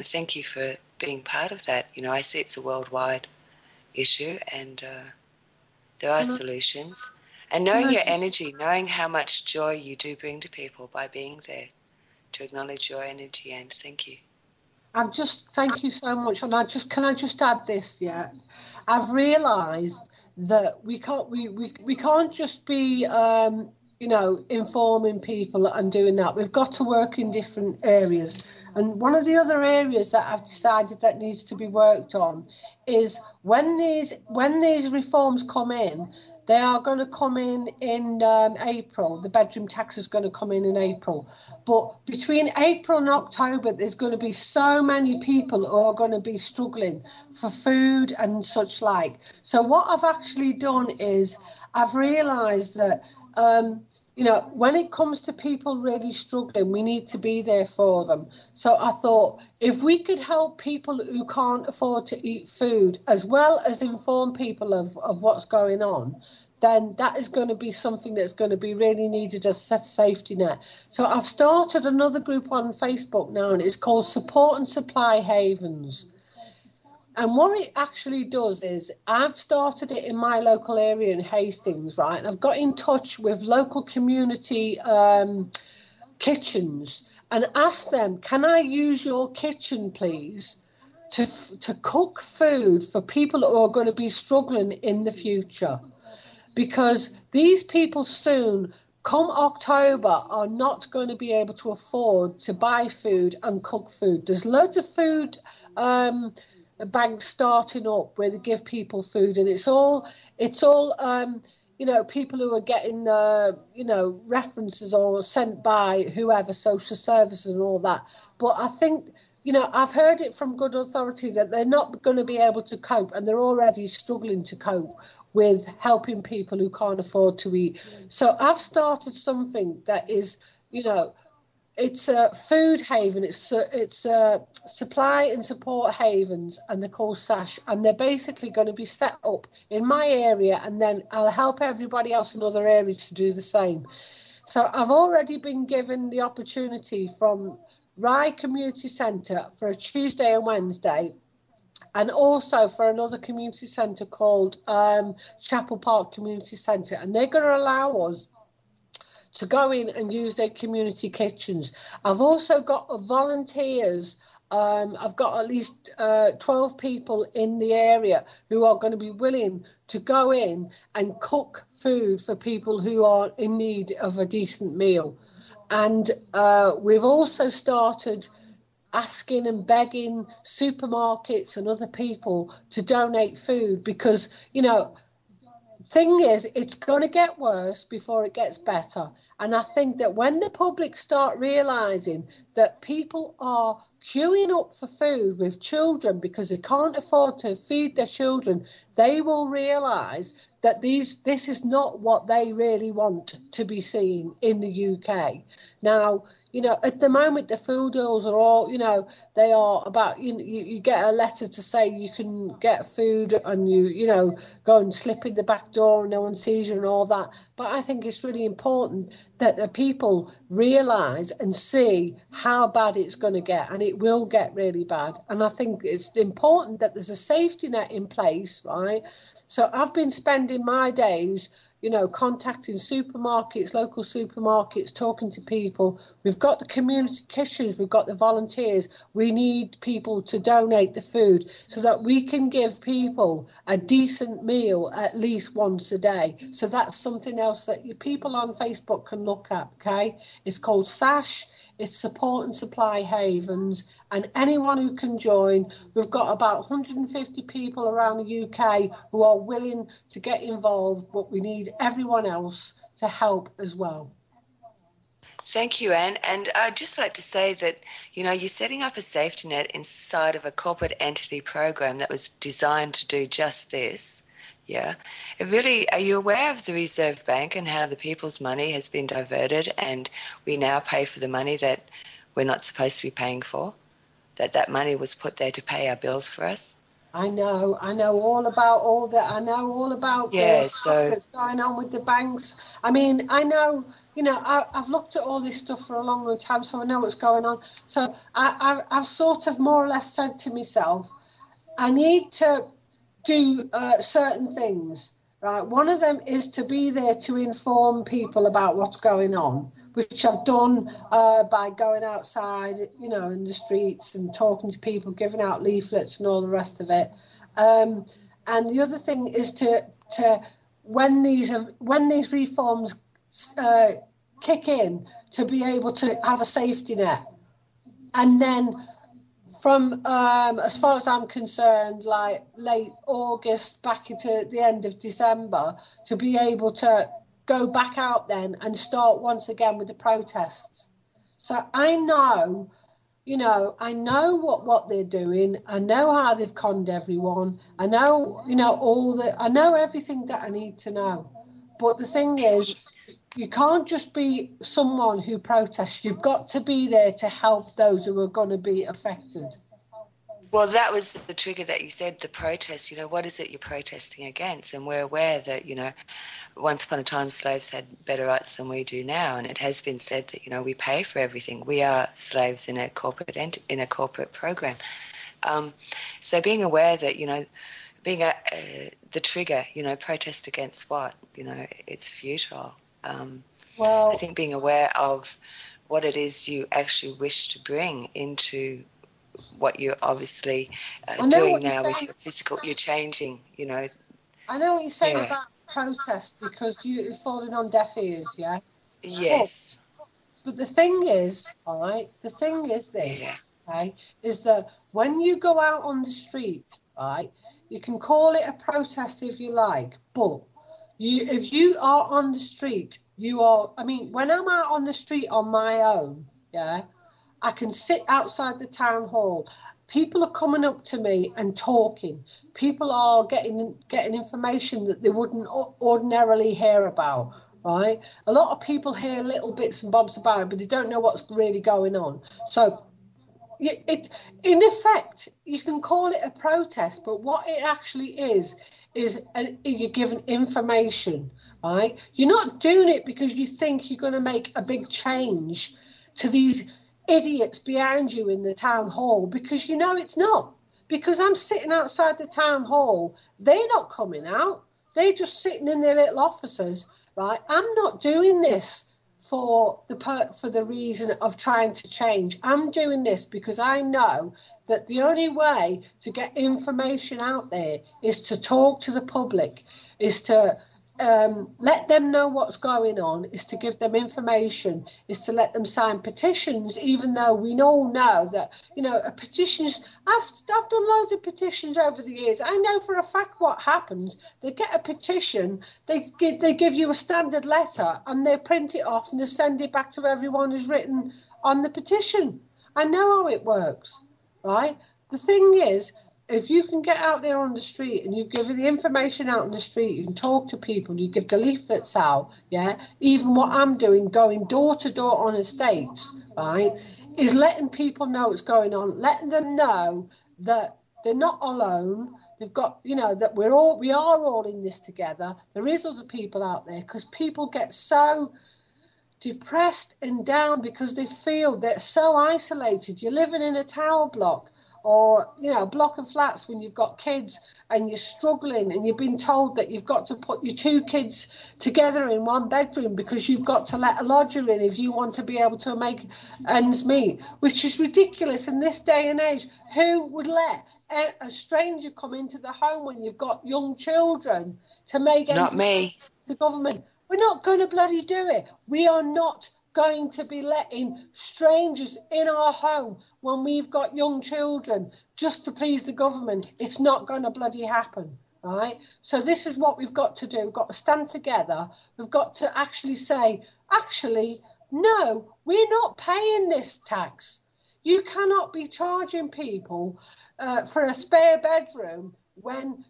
Thank you for being part of that. I see it's a worldwide issue, and there are solutions. And knowing your energy, knowing how much joy you do bring to people by being there, to acknowledge your energy, and thank you. Thank you so much. And can I just add this? Yeah, I've realised that we can't just be informing people and doing that. We've got to work in different areas. And one of the other areas that I've decided that needs to be worked on is when these reforms come in, they are going to come in April. The bedroom tax is going to come in April. But between April and October, there's going to be so many people who are going to be struggling for food and such like. So what I've actually done is I've realised that, when it comes to people really struggling, we need to be there for them. So I thought if we could help people who can't afford to eat food, as well as inform people of what's going on, then that is going to be something that's going to be really needed as a safety net. So I've started another group on Facebook now, and it's called Support and Supply Havens. And what it actually does is I've started it in my local area in Hastings, right? And I've got in touch with local community kitchens and asked them, can I use your kitchen, please, to cook food for people who are going to be struggling in the future? Because these people soon, come October, are not going to be able to afford to buy food and cook food. There's loads of food banks starting up where they give people food, and it's all people who are getting references or sent by whoever, social services and all that. But I think I've heard it from good authority that they're not going to be able to cope, and they're already struggling to cope with helping people who can't afford to eat. So I've started something that is it's a food haven. It's supply and support havens, and they're called SASH, and they're basically going to be set up in my area, and then I'll help everybody else in other areas to do the same. So I've already been given the opportunity from Rye Community Centre for a Tuesday and Wednesday, and also for another community centre called Chapel Park Community Centre, and they're going to allow us to go in and use their community kitchens. I've also got volunteers. I've got at least 12 people in the area who are going to be willing to go in and cook food for people who are in need of a decent meal. And we've also started asking and begging supermarkets and other people to donate food because, thing is, it's going to get worse before it gets better. And I think that when the public start realising that people are queuing up for food with children because they can't afford to feed their children, they will realise that this is not what they really want to be seeing in the UK. Now, at the moment, the food deals are all, they are about, you get a letter to say you can get food and you go and slip in the back door and no one sees you and all that. But I think it's really important that the people realise and see how bad it's going to get, and it will get really bad. And I think it's important that there's a safety net in place, right? So I've been spending my days contacting supermarkets, local supermarkets, talking to people. We've got the community kitchens, we've got the volunteers. We need people to donate the food so that we can give people a decent meal at least once a day. So that's something else that people on Facebook can look at, okay? It's called SASH. It's Support and Supply Havens, and anyone who can join. We've got about 150 people around the UK who are willing to get involved, but we need everyone else to help as well. Thank you, Anne. And I'd just like to say that, you're setting up a safety net inside of a corporate entity program that was designed to do just this. Yeah. Are you aware of the Reserve Bank and how the people's money has been diverted and we now pay for the money that we're not supposed to be paying for? That money was put there to pay our bills for us? I know all about all that. I know all about the stuff that's going on with the banks. I mean, I know, I've looked at all this stuff for a long, long time, so I know what's going on. So I've sort of more or less said to myself, I need to do certain things, right? One of them is to be there to inform people about what's going on, which I've done by going outside, in the streets and talking to people, giving out leaflets and all the rest of it. And the other thing is to when these reforms kick in, to be able to have a safety net. And then from, as far as I'm concerned, like late August back into the end of December, to be able to go back out then and start once again with the protests. So I know, I know what they're doing. I know how they've conned everyone. I know, I know everything that I need to know. But the thing is, you can't just be someone who protests. You've got to be there to help those who are going to be affected. Well, that was the trigger that you said, the protest. What is it you're protesting against? And we're aware that, once upon a time slaves had better rights than we do now, and it has been said that, we pay for everything. We are slaves in a corporate program. So being aware that, being the trigger, protest against what? It's futile. I think being aware of what it is you actually wish to bring into what you're obviously doing now with your physical, you're changing, I know what you're saying about protest, because you're falling on deaf ears, yeah? Yes. But the thing is, all right, the thing is this, okay, is that when you go out on the street, right, you can call it a protest if you like, but if you are on the street, when I'm out on the street on my own, yeah, I can sit outside the town hall. People are coming up to me and talking. People are getting information that they wouldn't ordinarily hear about, right? A lot of people hear little bits and bobs about it, but they don't know what's really going on. So in effect, you can call it a protest, but what it actually is you're given information, right? You're not doing it because you think you're going to make a big change to these idiots behind you in the town hall, because it's not. Because I'm sitting outside the town hall, they're not coming out. They're just sitting in their little offices, right? I'm not doing this for the reason of trying to change. I'm doing this because I know that the only way to get information out there is to talk to the public, is to let them know what's going on, is to give them information, is to let them sign petitions, even though we all know that, a petitions, I've done loads of petitions over the years. I know for a fact what happens. They get a petition, they give you a standard letter, and they print it off and they send it back to everyone who's written on the petition. I know how it works, right? The thing is, if you can get out there on the street and you give the information out on the street, you can talk to people, you give the leaflets out, yeah, even what I'm doing, going door to door on estates, right, is letting people know what's going on, letting them know that they're not alone. They've got, that we are all in this together. There is other people out there, because people get so depressed and down because they feel they're so isolated. You're living in a tower block, or a block of flats when you've got kids and you're struggling, and you've been told that you've got to put your two kids together in one bedroom because you've got to let a lodger in if you want to be able to make ends meet, which is ridiculous in this day and age. Who would let a stranger come into the home when you've got young children to make ends meet? Not me. The government. We're not going to bloody do it. We are not going to be letting strangers in our home when we've got young children just to please the government. It's not going to bloody happen, right? So this is what we've got to do. We've got to stand together. We've got to actually say, no, we're not paying this tax. You cannot be charging people for a spare bedroom when,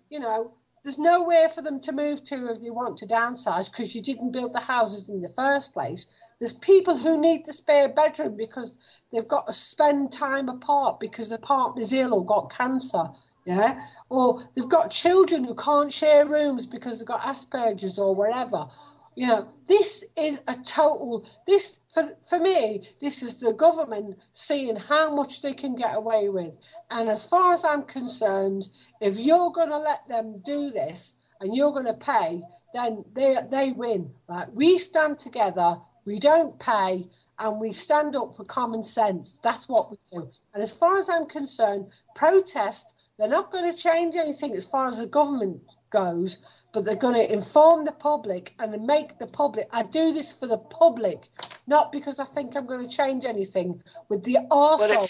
there's nowhere for them to move to if they want to downsize because you didn't build the houses in the first place. There's people who need the spare bedroom because they've got to spend time apart because the partner's ill or got cancer, yeah? Or they've got children who can't share rooms because they've got Asperger's or whatever. You know, this is a total, this, for me, this is the government seeing how much they can get away with. And as far as I'm concerned, if you're going to let them do this and you're going to pay, then they win. Right? We stand together, we don't pay, and we stand up for common sense. That's what we do. And as far as I'm concerned, protest, they're not going to change anything as far as the government goes, but they're going to inform the public and make the public. I do this for the public, not because I think I'm going to change anything with the arsehole. Well,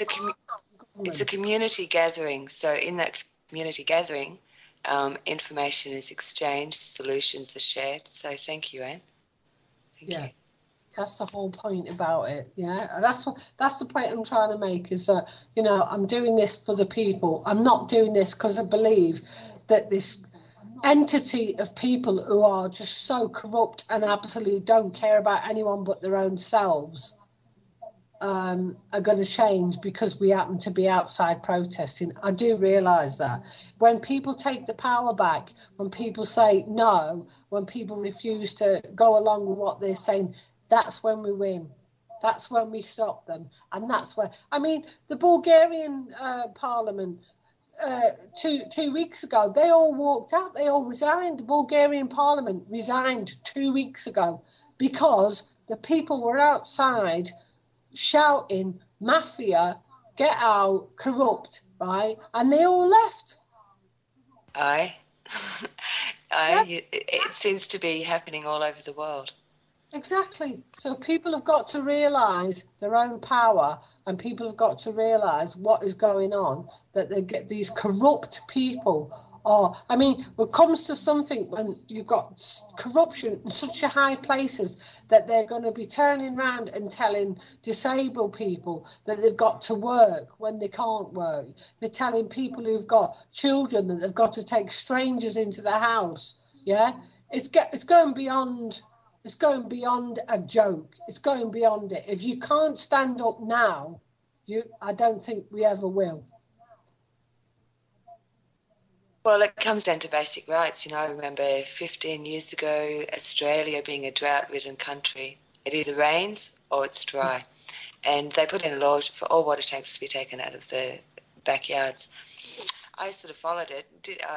it's a community gathering. So in that community gathering, information is exchanged, solutions are shared. So thank you, Anne. Thank you. That's the whole point about it. Yeah, that's the point I'm trying to make is that, you know, I'm doing this for the people. I'm not doing this because I believe that this entity of people who are just so corrupt and absolutely don't care about anyone but their own selves are going to change because we happen to be outside protesting. I do realise that. When people take the power back, when people say no, when people refuse to go along with what they're saying, that's when we win. That's when we stop them. And that's when, I mean, the Bulgarian parliament, 2 weeks ago, they all walked out. They all resigned. The Bulgarian parliament resigned 2 weeks ago because the people were outside shouting, mafia, get out, corrupt, right? And they all left. Aye. Aye. It seems to be happening all over the world. Exactly. So people have got to realise their own power, and people have got to realise what is going on, that they get these corrupt people. Or, I mean, when it comes to something, when you've got corruption in such a high places that they're going to be turning around and telling disabled people that they've got to work when they can't work. They're telling people who've got children that they've got to take strangers into the house. Yeah, it's going beyond. It's going beyond a joke. It's going beyond it. If you can't stand up now, I don't think we ever will. Well, it comes down to basic rights. You know, I remember 15 years ago, Australia being a drought-ridden country. It either rains or it's dry. And they put in a law for all water tanks to be taken out of the backyards. I sort of followed it.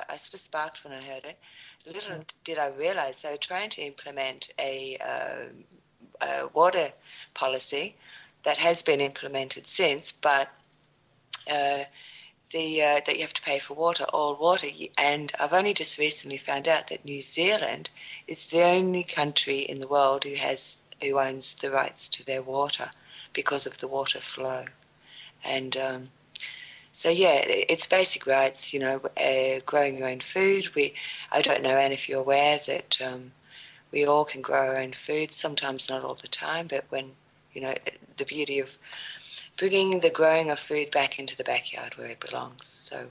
I sort of sparked when I heard it. Little did I realise they were trying to implement a water policy that has been implemented since, but that you have to pay for water, all water. And I've only just recently found out that New Zealand is the only country in the world who owns the rights to their water because of the water flow. And so, yeah, it's basic rights, you know, growing your own food. I don't know, Anne, if you're aware that we all can grow our own food, sometimes not all the time, but when, you know, the beauty of bringing the growing of food back into the backyard where it belongs. So,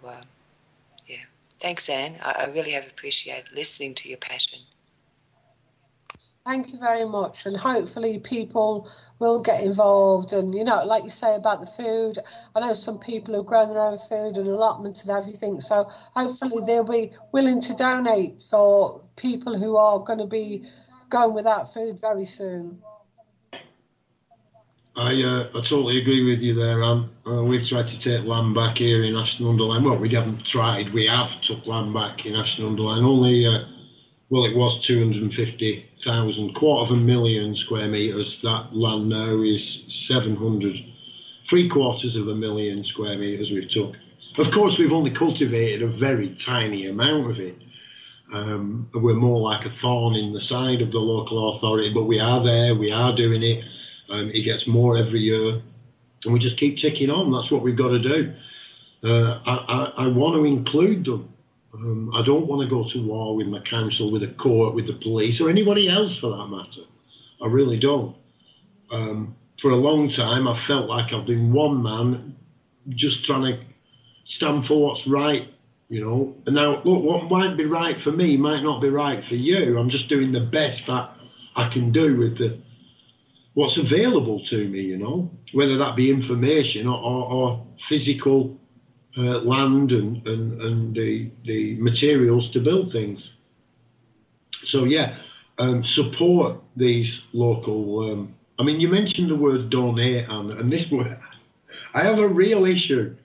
yeah. Thanks, Anne. I really have appreciated listening to your passion. Thank you very much. And hopefully people will get involved. And, you know, like you say about the food, I know some people have grown their own food and allotments and everything. So hopefully they'll be willing to donate for people who are going to be going without food very soon. I totally agree with you there, Anne. We've tried to take land back here in Ashton-under-Lyne. Well, we haven't tried. We have took land back in Ashton-under-Lyne. Only, well, it was 250,000, 250,000 square metres. That land now is 750,000 square metres we've took. Of course, we've only cultivated a very tiny amount of it. We're more like a thorn in the side of the local authority, but we are there, we are doing it. It gets more every year, and we just keep ticking on. That's what we've got to do. I want to include them. I don't want to go to war with my council, with the court, with the police, or anybody else for that matter. I really don't. For a long time, I felt like I've been one man just trying to stand for what's right you know. And now, look, what might be right for me might not be right for you. I'm just doing the best that I can do with what's available to me, you know, whether that be information or physical land and the materials to build things. So yeah, support these local. I mean, you mentioned the word donate, Anne, and this word, I have a real issue.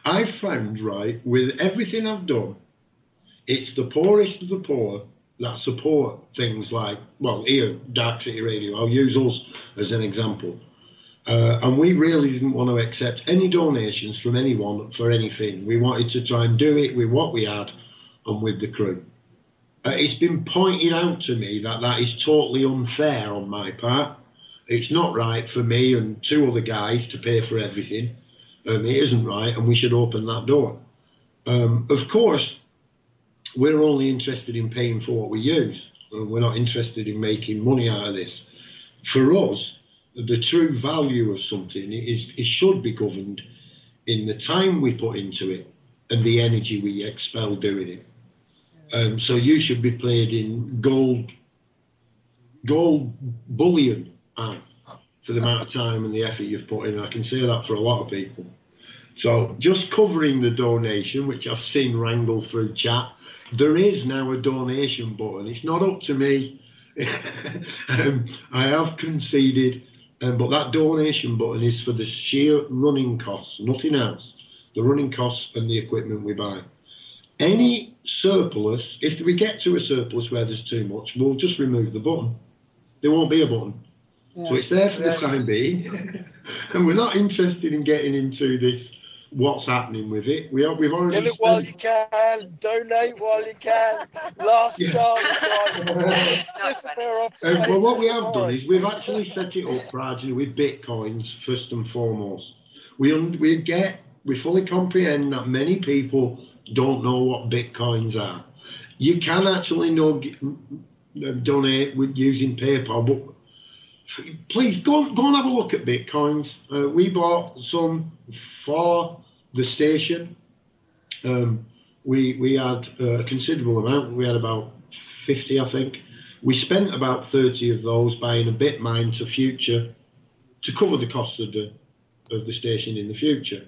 I've found, right, with everything I've done, it's the poorest of the poor that support things like, well, here, Dark City Radio, I'll use us as an example. And we really didn't want to accept any donations from anyone for anything. We wanted to try and do it with what we had and with the crew. It's been pointed out to me that that is totally unfair on my part. It's not right for me and two other guys to pay for everything. It isn't right, and we should open that door. Of course, we're only interested in paying for what we use. We're not interested in making money out of this. For us, the true value of something it should be governed in the time we put into it and the energy we expel doing it. So you should be paid in gold bullion for the amount of time and the effort you've put in. I can say that for a lot of people. So just covering the donation, which I've seen wrangle through chat, there is now a donation button. It's not up to me. I have conceded, but that donation button is for the sheer running costs, nothing else. The running costs and the equipment we buy. Any surplus, if we get to a surplus where there's too much, we'll just remove the button. There won't be a button. Yeah. So it's there for the time being. And we're not interested in getting into this, what's happening with it. We've already get it while you can, donate while you can, last chance. Well, what we have done is we've actually set it up gradually with bitcoins first and foremost. We fully comprehend that many people don't know what bitcoins are. You can actually donate with using PayPal, but please go and have a look at bitcoins. We bought some for the station. We had a considerable amount. We had about 50, I think. We spent about 30 of those buying a bit mine to cover the cost of the station in the future.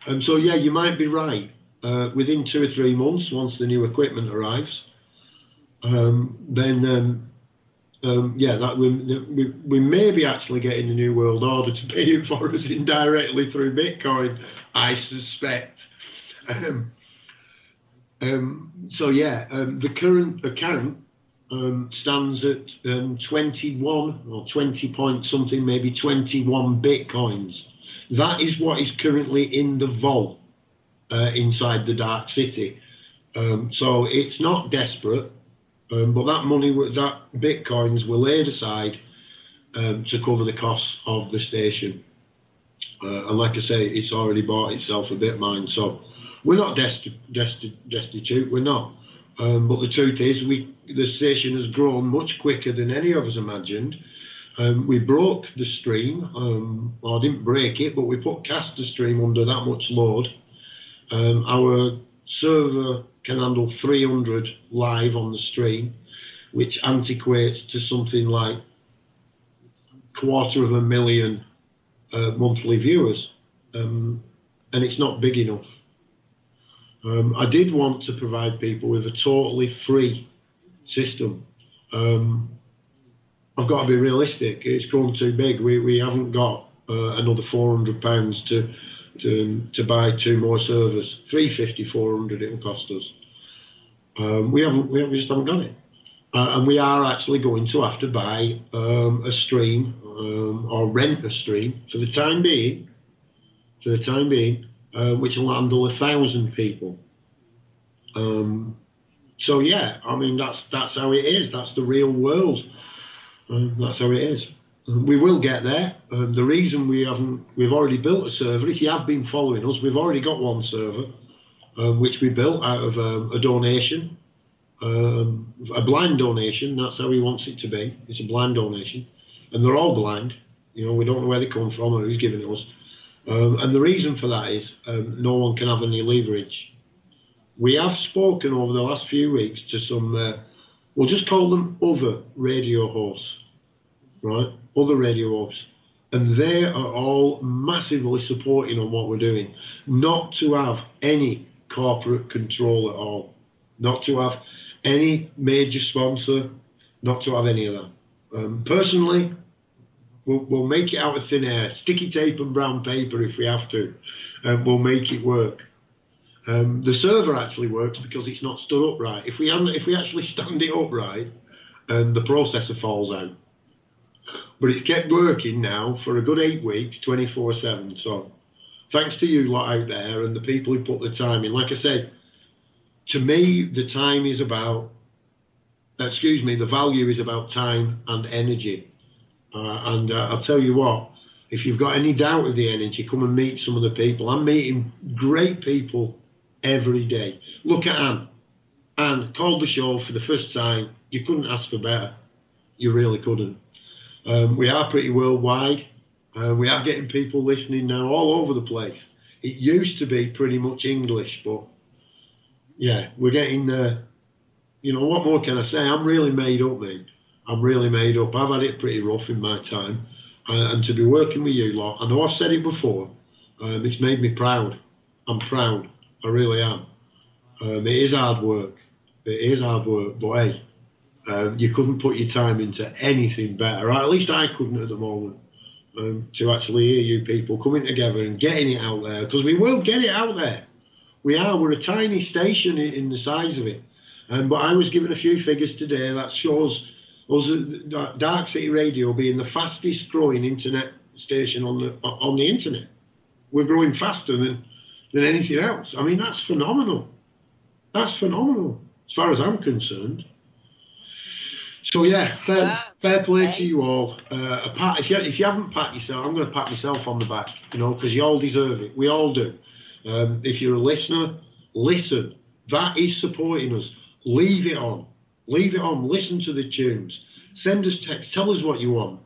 And so yeah, you might be right. Within 2 or 3 months, once the new equipment arrives, that we may be actually getting the New World Order to pay it for us indirectly through Bitcoin, I suspect. The current account stands at 21 or 20 point something, maybe 21 Bitcoins. That is what is currently in the vault inside the Dark City. So it's not desperate. But that money, that bitcoins were laid aside to cover the costs of the station. And like I say, it's already bought itself a bit mine. So we're not destitute, we're not. But the truth is, the station has grown much quicker than any of us imagined. We broke the stream, or didn't break it, but we put caster stream under that much load. Our server can handle 300 live on the stream, which antiquates to something like 250,000 monthly viewers, and it's not big enough. I did want to provide people with a totally free system. I've got to be realistic. It's grown too big. We haven't got another £400 to buy 2 more servers. 350, 400 it'll cost us. We just haven't got it. And we are actually going to have to buy a stream or rent a stream for the time being, which will handle 1,000 people. So yeah, I mean that's how it is. That's the real world. That's how it is. We will get there. The reason we've already built a server. If you have been following us, we've already got one server, which we built out of a donation, a blind donation. That's how he wants it to be. It's a blind donation, and they're all blind. You know, we don't know where they come from or who's giving it us. And the reason for that is no one can have any leverage. We have spoken over the last few weeks to some, we'll just call them other radio hosts, right? Other radio hosts. And they are all massively supporting on what we're doing. Not to have any corporate control at all. Not to have any major sponsor. Not to have any of that. Personally, we'll make it out of thin air. Sticky tape and brown paper if we have to. We'll make it work. The server actually works because it's not stood upright. If we actually stand it upright, the processor falls out. But it's kept working now for a good 8 weeks, 24/7. So thanks to you lot out there and the people who put the time in. Like I said, to me, the value is about time and energy. And I'll tell you what, if you've got any doubt of the energy, come and meet some of the people. I'm meeting great people every day. Look at Anne. Anne called the show for the first time. You couldn't ask for better. You really couldn't. We are pretty worldwide. We are getting people listening now all over the place. It used to be pretty much English, but yeah, we're getting what more can I say? I'm really made up, mate. I'm really made up. I've had it pretty rough in my time. And to be working with you lot, I know I've said it before, it's made me proud. I'm proud. I really am. It is hard work. It is hard work, but hey, you couldn't put your time into anything better. Or at least I couldn't at the moment. To actually hear you people coming together and getting it out there, because we will get it out there. We're a tiny station in the size of it. But I was given a few figures today that shows us Dark City Radio being the fastest growing internet station on the internet. We're growing faster than anything else. I mean, that's phenomenal. That's phenomenal, as far as I'm concerned. So yeah, fair play to you all. If you haven't pat yourself, I'm going to pat myself on the back, because you all deserve it. We all do. If you're a listener, listen. That is supporting us. Leave it on. Leave it on. Listen to the tunes. Send us text. Tell us what you want.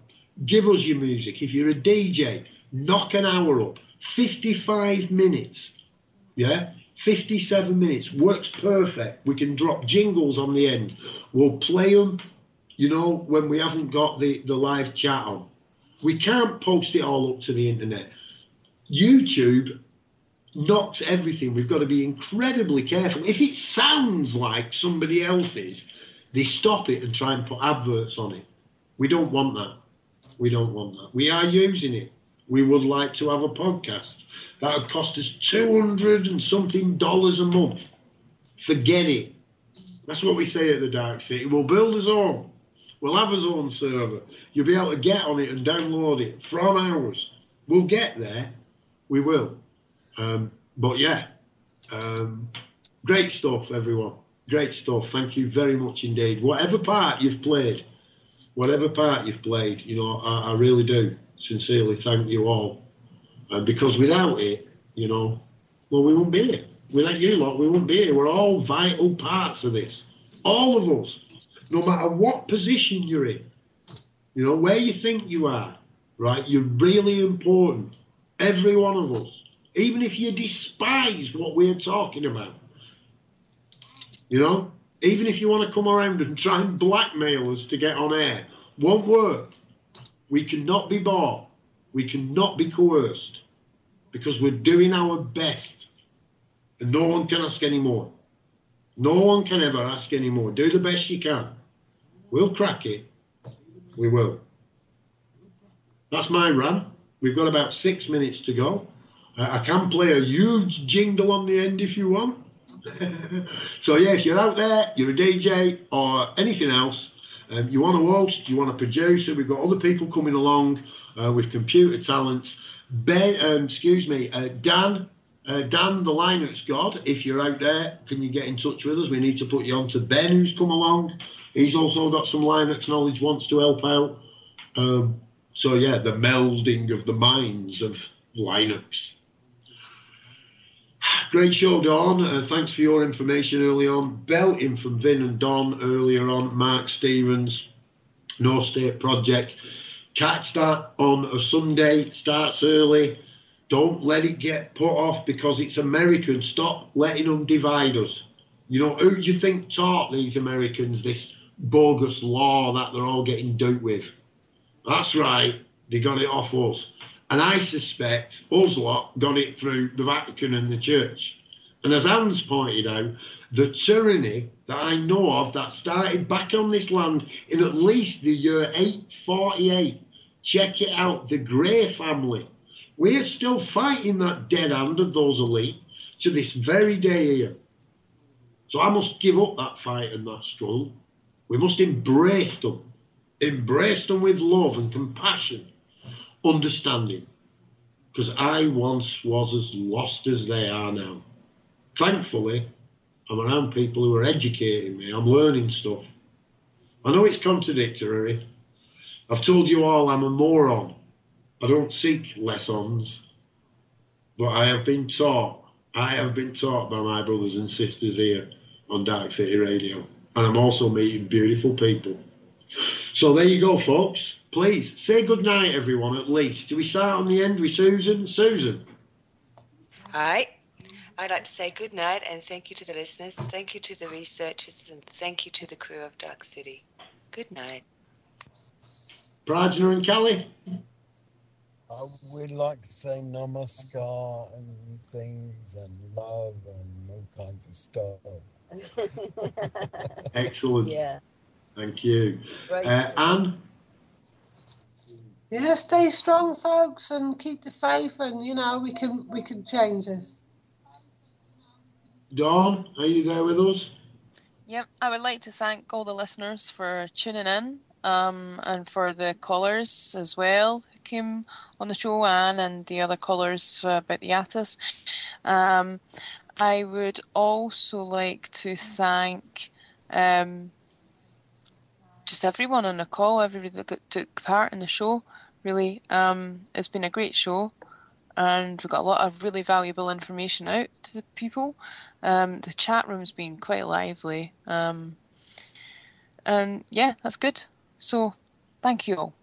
Give us your music. If you're a DJ, knock an hour up. 55 minutes. Yeah? 57 minutes. Works perfect. We can drop jingles on the end. We'll play them, when we haven't got the live chat on. We can't post it all up to the internet. YouTube knocks everything. We've got to be incredibly careful. If it sounds like somebody else's, they stop it and try and put adverts on it. We don't want that. We don't want that. We are using it. We would like to have a podcast. That would cost us $200 and something a month. Forget it. That's what we say at the Dark City. We'll build us own. We'll have our own server. You'll be able to get on it and download it from ours. We'll get there. We will. But yeah, great stuff, everyone. Great stuff. Thank you very much indeed. Whatever part you've played, I really do sincerely thank you all. Because without it, we wouldn't be here. Without you lot, we wouldn't be here. We're all vital parts of this. All of us. No matter what position you're in, where you think you are, right? You're really important. Every one of us. Even if you despise what we're talking about. Even if you want to come around and try and blackmail us to get on air. Won't work. We cannot be bought. We cannot be coerced. Because we're doing our best. And no one can ask any more. No one can ever ask any more. Do the best you can. We'll crack it. We will. That's my run. We've got about 6 minutes to go. I can play a huge jingle on the end if you want. So yeah, if you're out there, you're a DJ or anything else, you want to host, you want to produce, we've got other people coming along with computer talents. Dan, the Linux God, if you're out there, can you get in touch with us? We need to put you on to Ben, who's come along. He's also got some Linux knowledge, wants to help out. So yeah, the melding of the minds of Linux. Great show, Dawn. Thanks for your information early on. Belting from Vin and Don earlier on. Mark Stevens, No State Project. Catch that on a Sunday. Starts early. Don't let it get put off because it's American. Stop letting them divide us. You know, who do you think taught these Americans this bogus law that they're all getting duped with? That's right, they got it off us. And I suspect us lot got it through the Vatican and the Church. And as Hans pointed out, the tyranny that I know of that started back on this land in at least the year 848. Check it out, the Grey family. We're still fighting that dead hand of those elite to this very day here. So I must give up that fight and that struggle. We must embrace them with love and compassion, understanding. Because I once was as lost as they are now. Thankfully, I'm around people who are educating me. I'm learning stuff. I know it's contradictory. I've told you all I'm a moron. I don't seek lessons. But I have been taught by my brothers and sisters here on Dark City Radio. And I'm also meeting beautiful people. So there you go, folks. Please, say good night, everyone, at least. Do we start on the end with Susan? Susan? All right. I'd like to say good night and thank you to the listeners, thank you to the researchers, and thank you to the crew of Dark City. Good night. Prajna and Kelly? We'd like to say namaskar and things and love and all kinds of stuff. Excellent. Yeah. Thank you. Anne? Yeah, stay strong, folks, and keep the faith, and you know we can change this. Dawn, are you there with us? Yep, I would like to thank all the listeners for tuning in, and for the callers as well who came on the show, Anne and the other callers about the ATOS. I would also like to thank just everyone on the call, everybody that took part in the show. Really, it's been a great show, and we've got a lot of really valuable information out to the people. The chat room's been quite lively, and yeah, that's good. So, thank you all.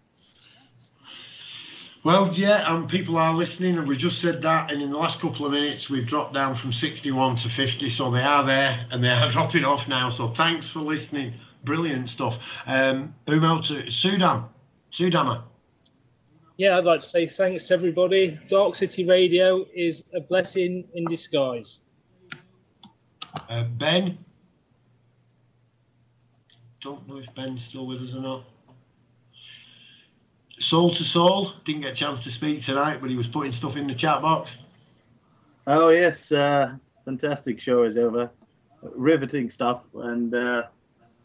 Well, yeah, and people are listening, and we just said that, and in the last couple of minutes we've dropped down from 61 to 50, so they are there, and they are dropping off now, so thanks for listening. Brilliant stuff. Who else? Sudama. Yeah, I'd like to say thanks to everybody. Dark City Radio is a blessing in disguise. Ben? Don't know if Ben's still with us or not. Soul to Soul, didn't get a chance to speak tonight, but he was putting stuff in the chat box. Oh yes, fantastic show as ever, riveting stuff, and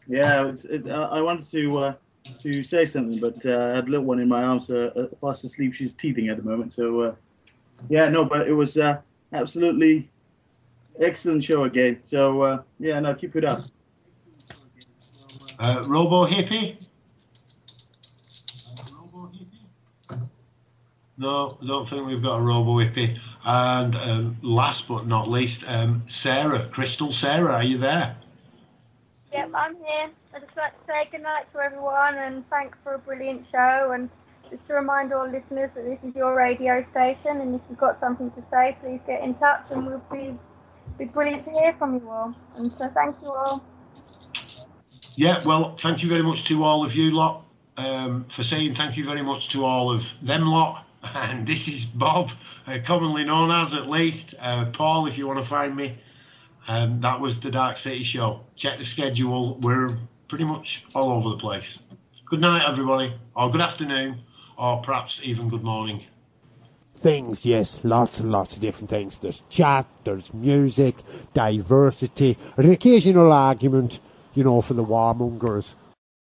yeah, I wanted to say something, but I had a little one in my arms, fast asleep. She's teething at the moment, so yeah, no, but it was absolutely excellent show again. So yeah, no, keep it up. Robo Hippie? No, I don't think we've got a Robo Hippie. And last but not least, Sarah, Crystal Sarah, are you there? Yep, I'm here. I'd just like to say good night to everyone and thanks for a brilliant show. And just to remind all listeners that this is your radio station, and if you've got something to say, please get in touch, and we'll be brilliant to hear from you all. And so thank you all. Yeah, well, thank you very much to all of you lot for saying thank you very much to all of them lot. And this is Bob, commonly known as, at least, Paul, if you want to find me. That was the Dark City Show. Check the schedule. We're pretty much all over the place. Good night, everybody, or good afternoon, or perhaps even good morning. Things, yes, lots and lots of different things. There's chat, there's music, diversity, an occasional argument, you know, for the warmongers.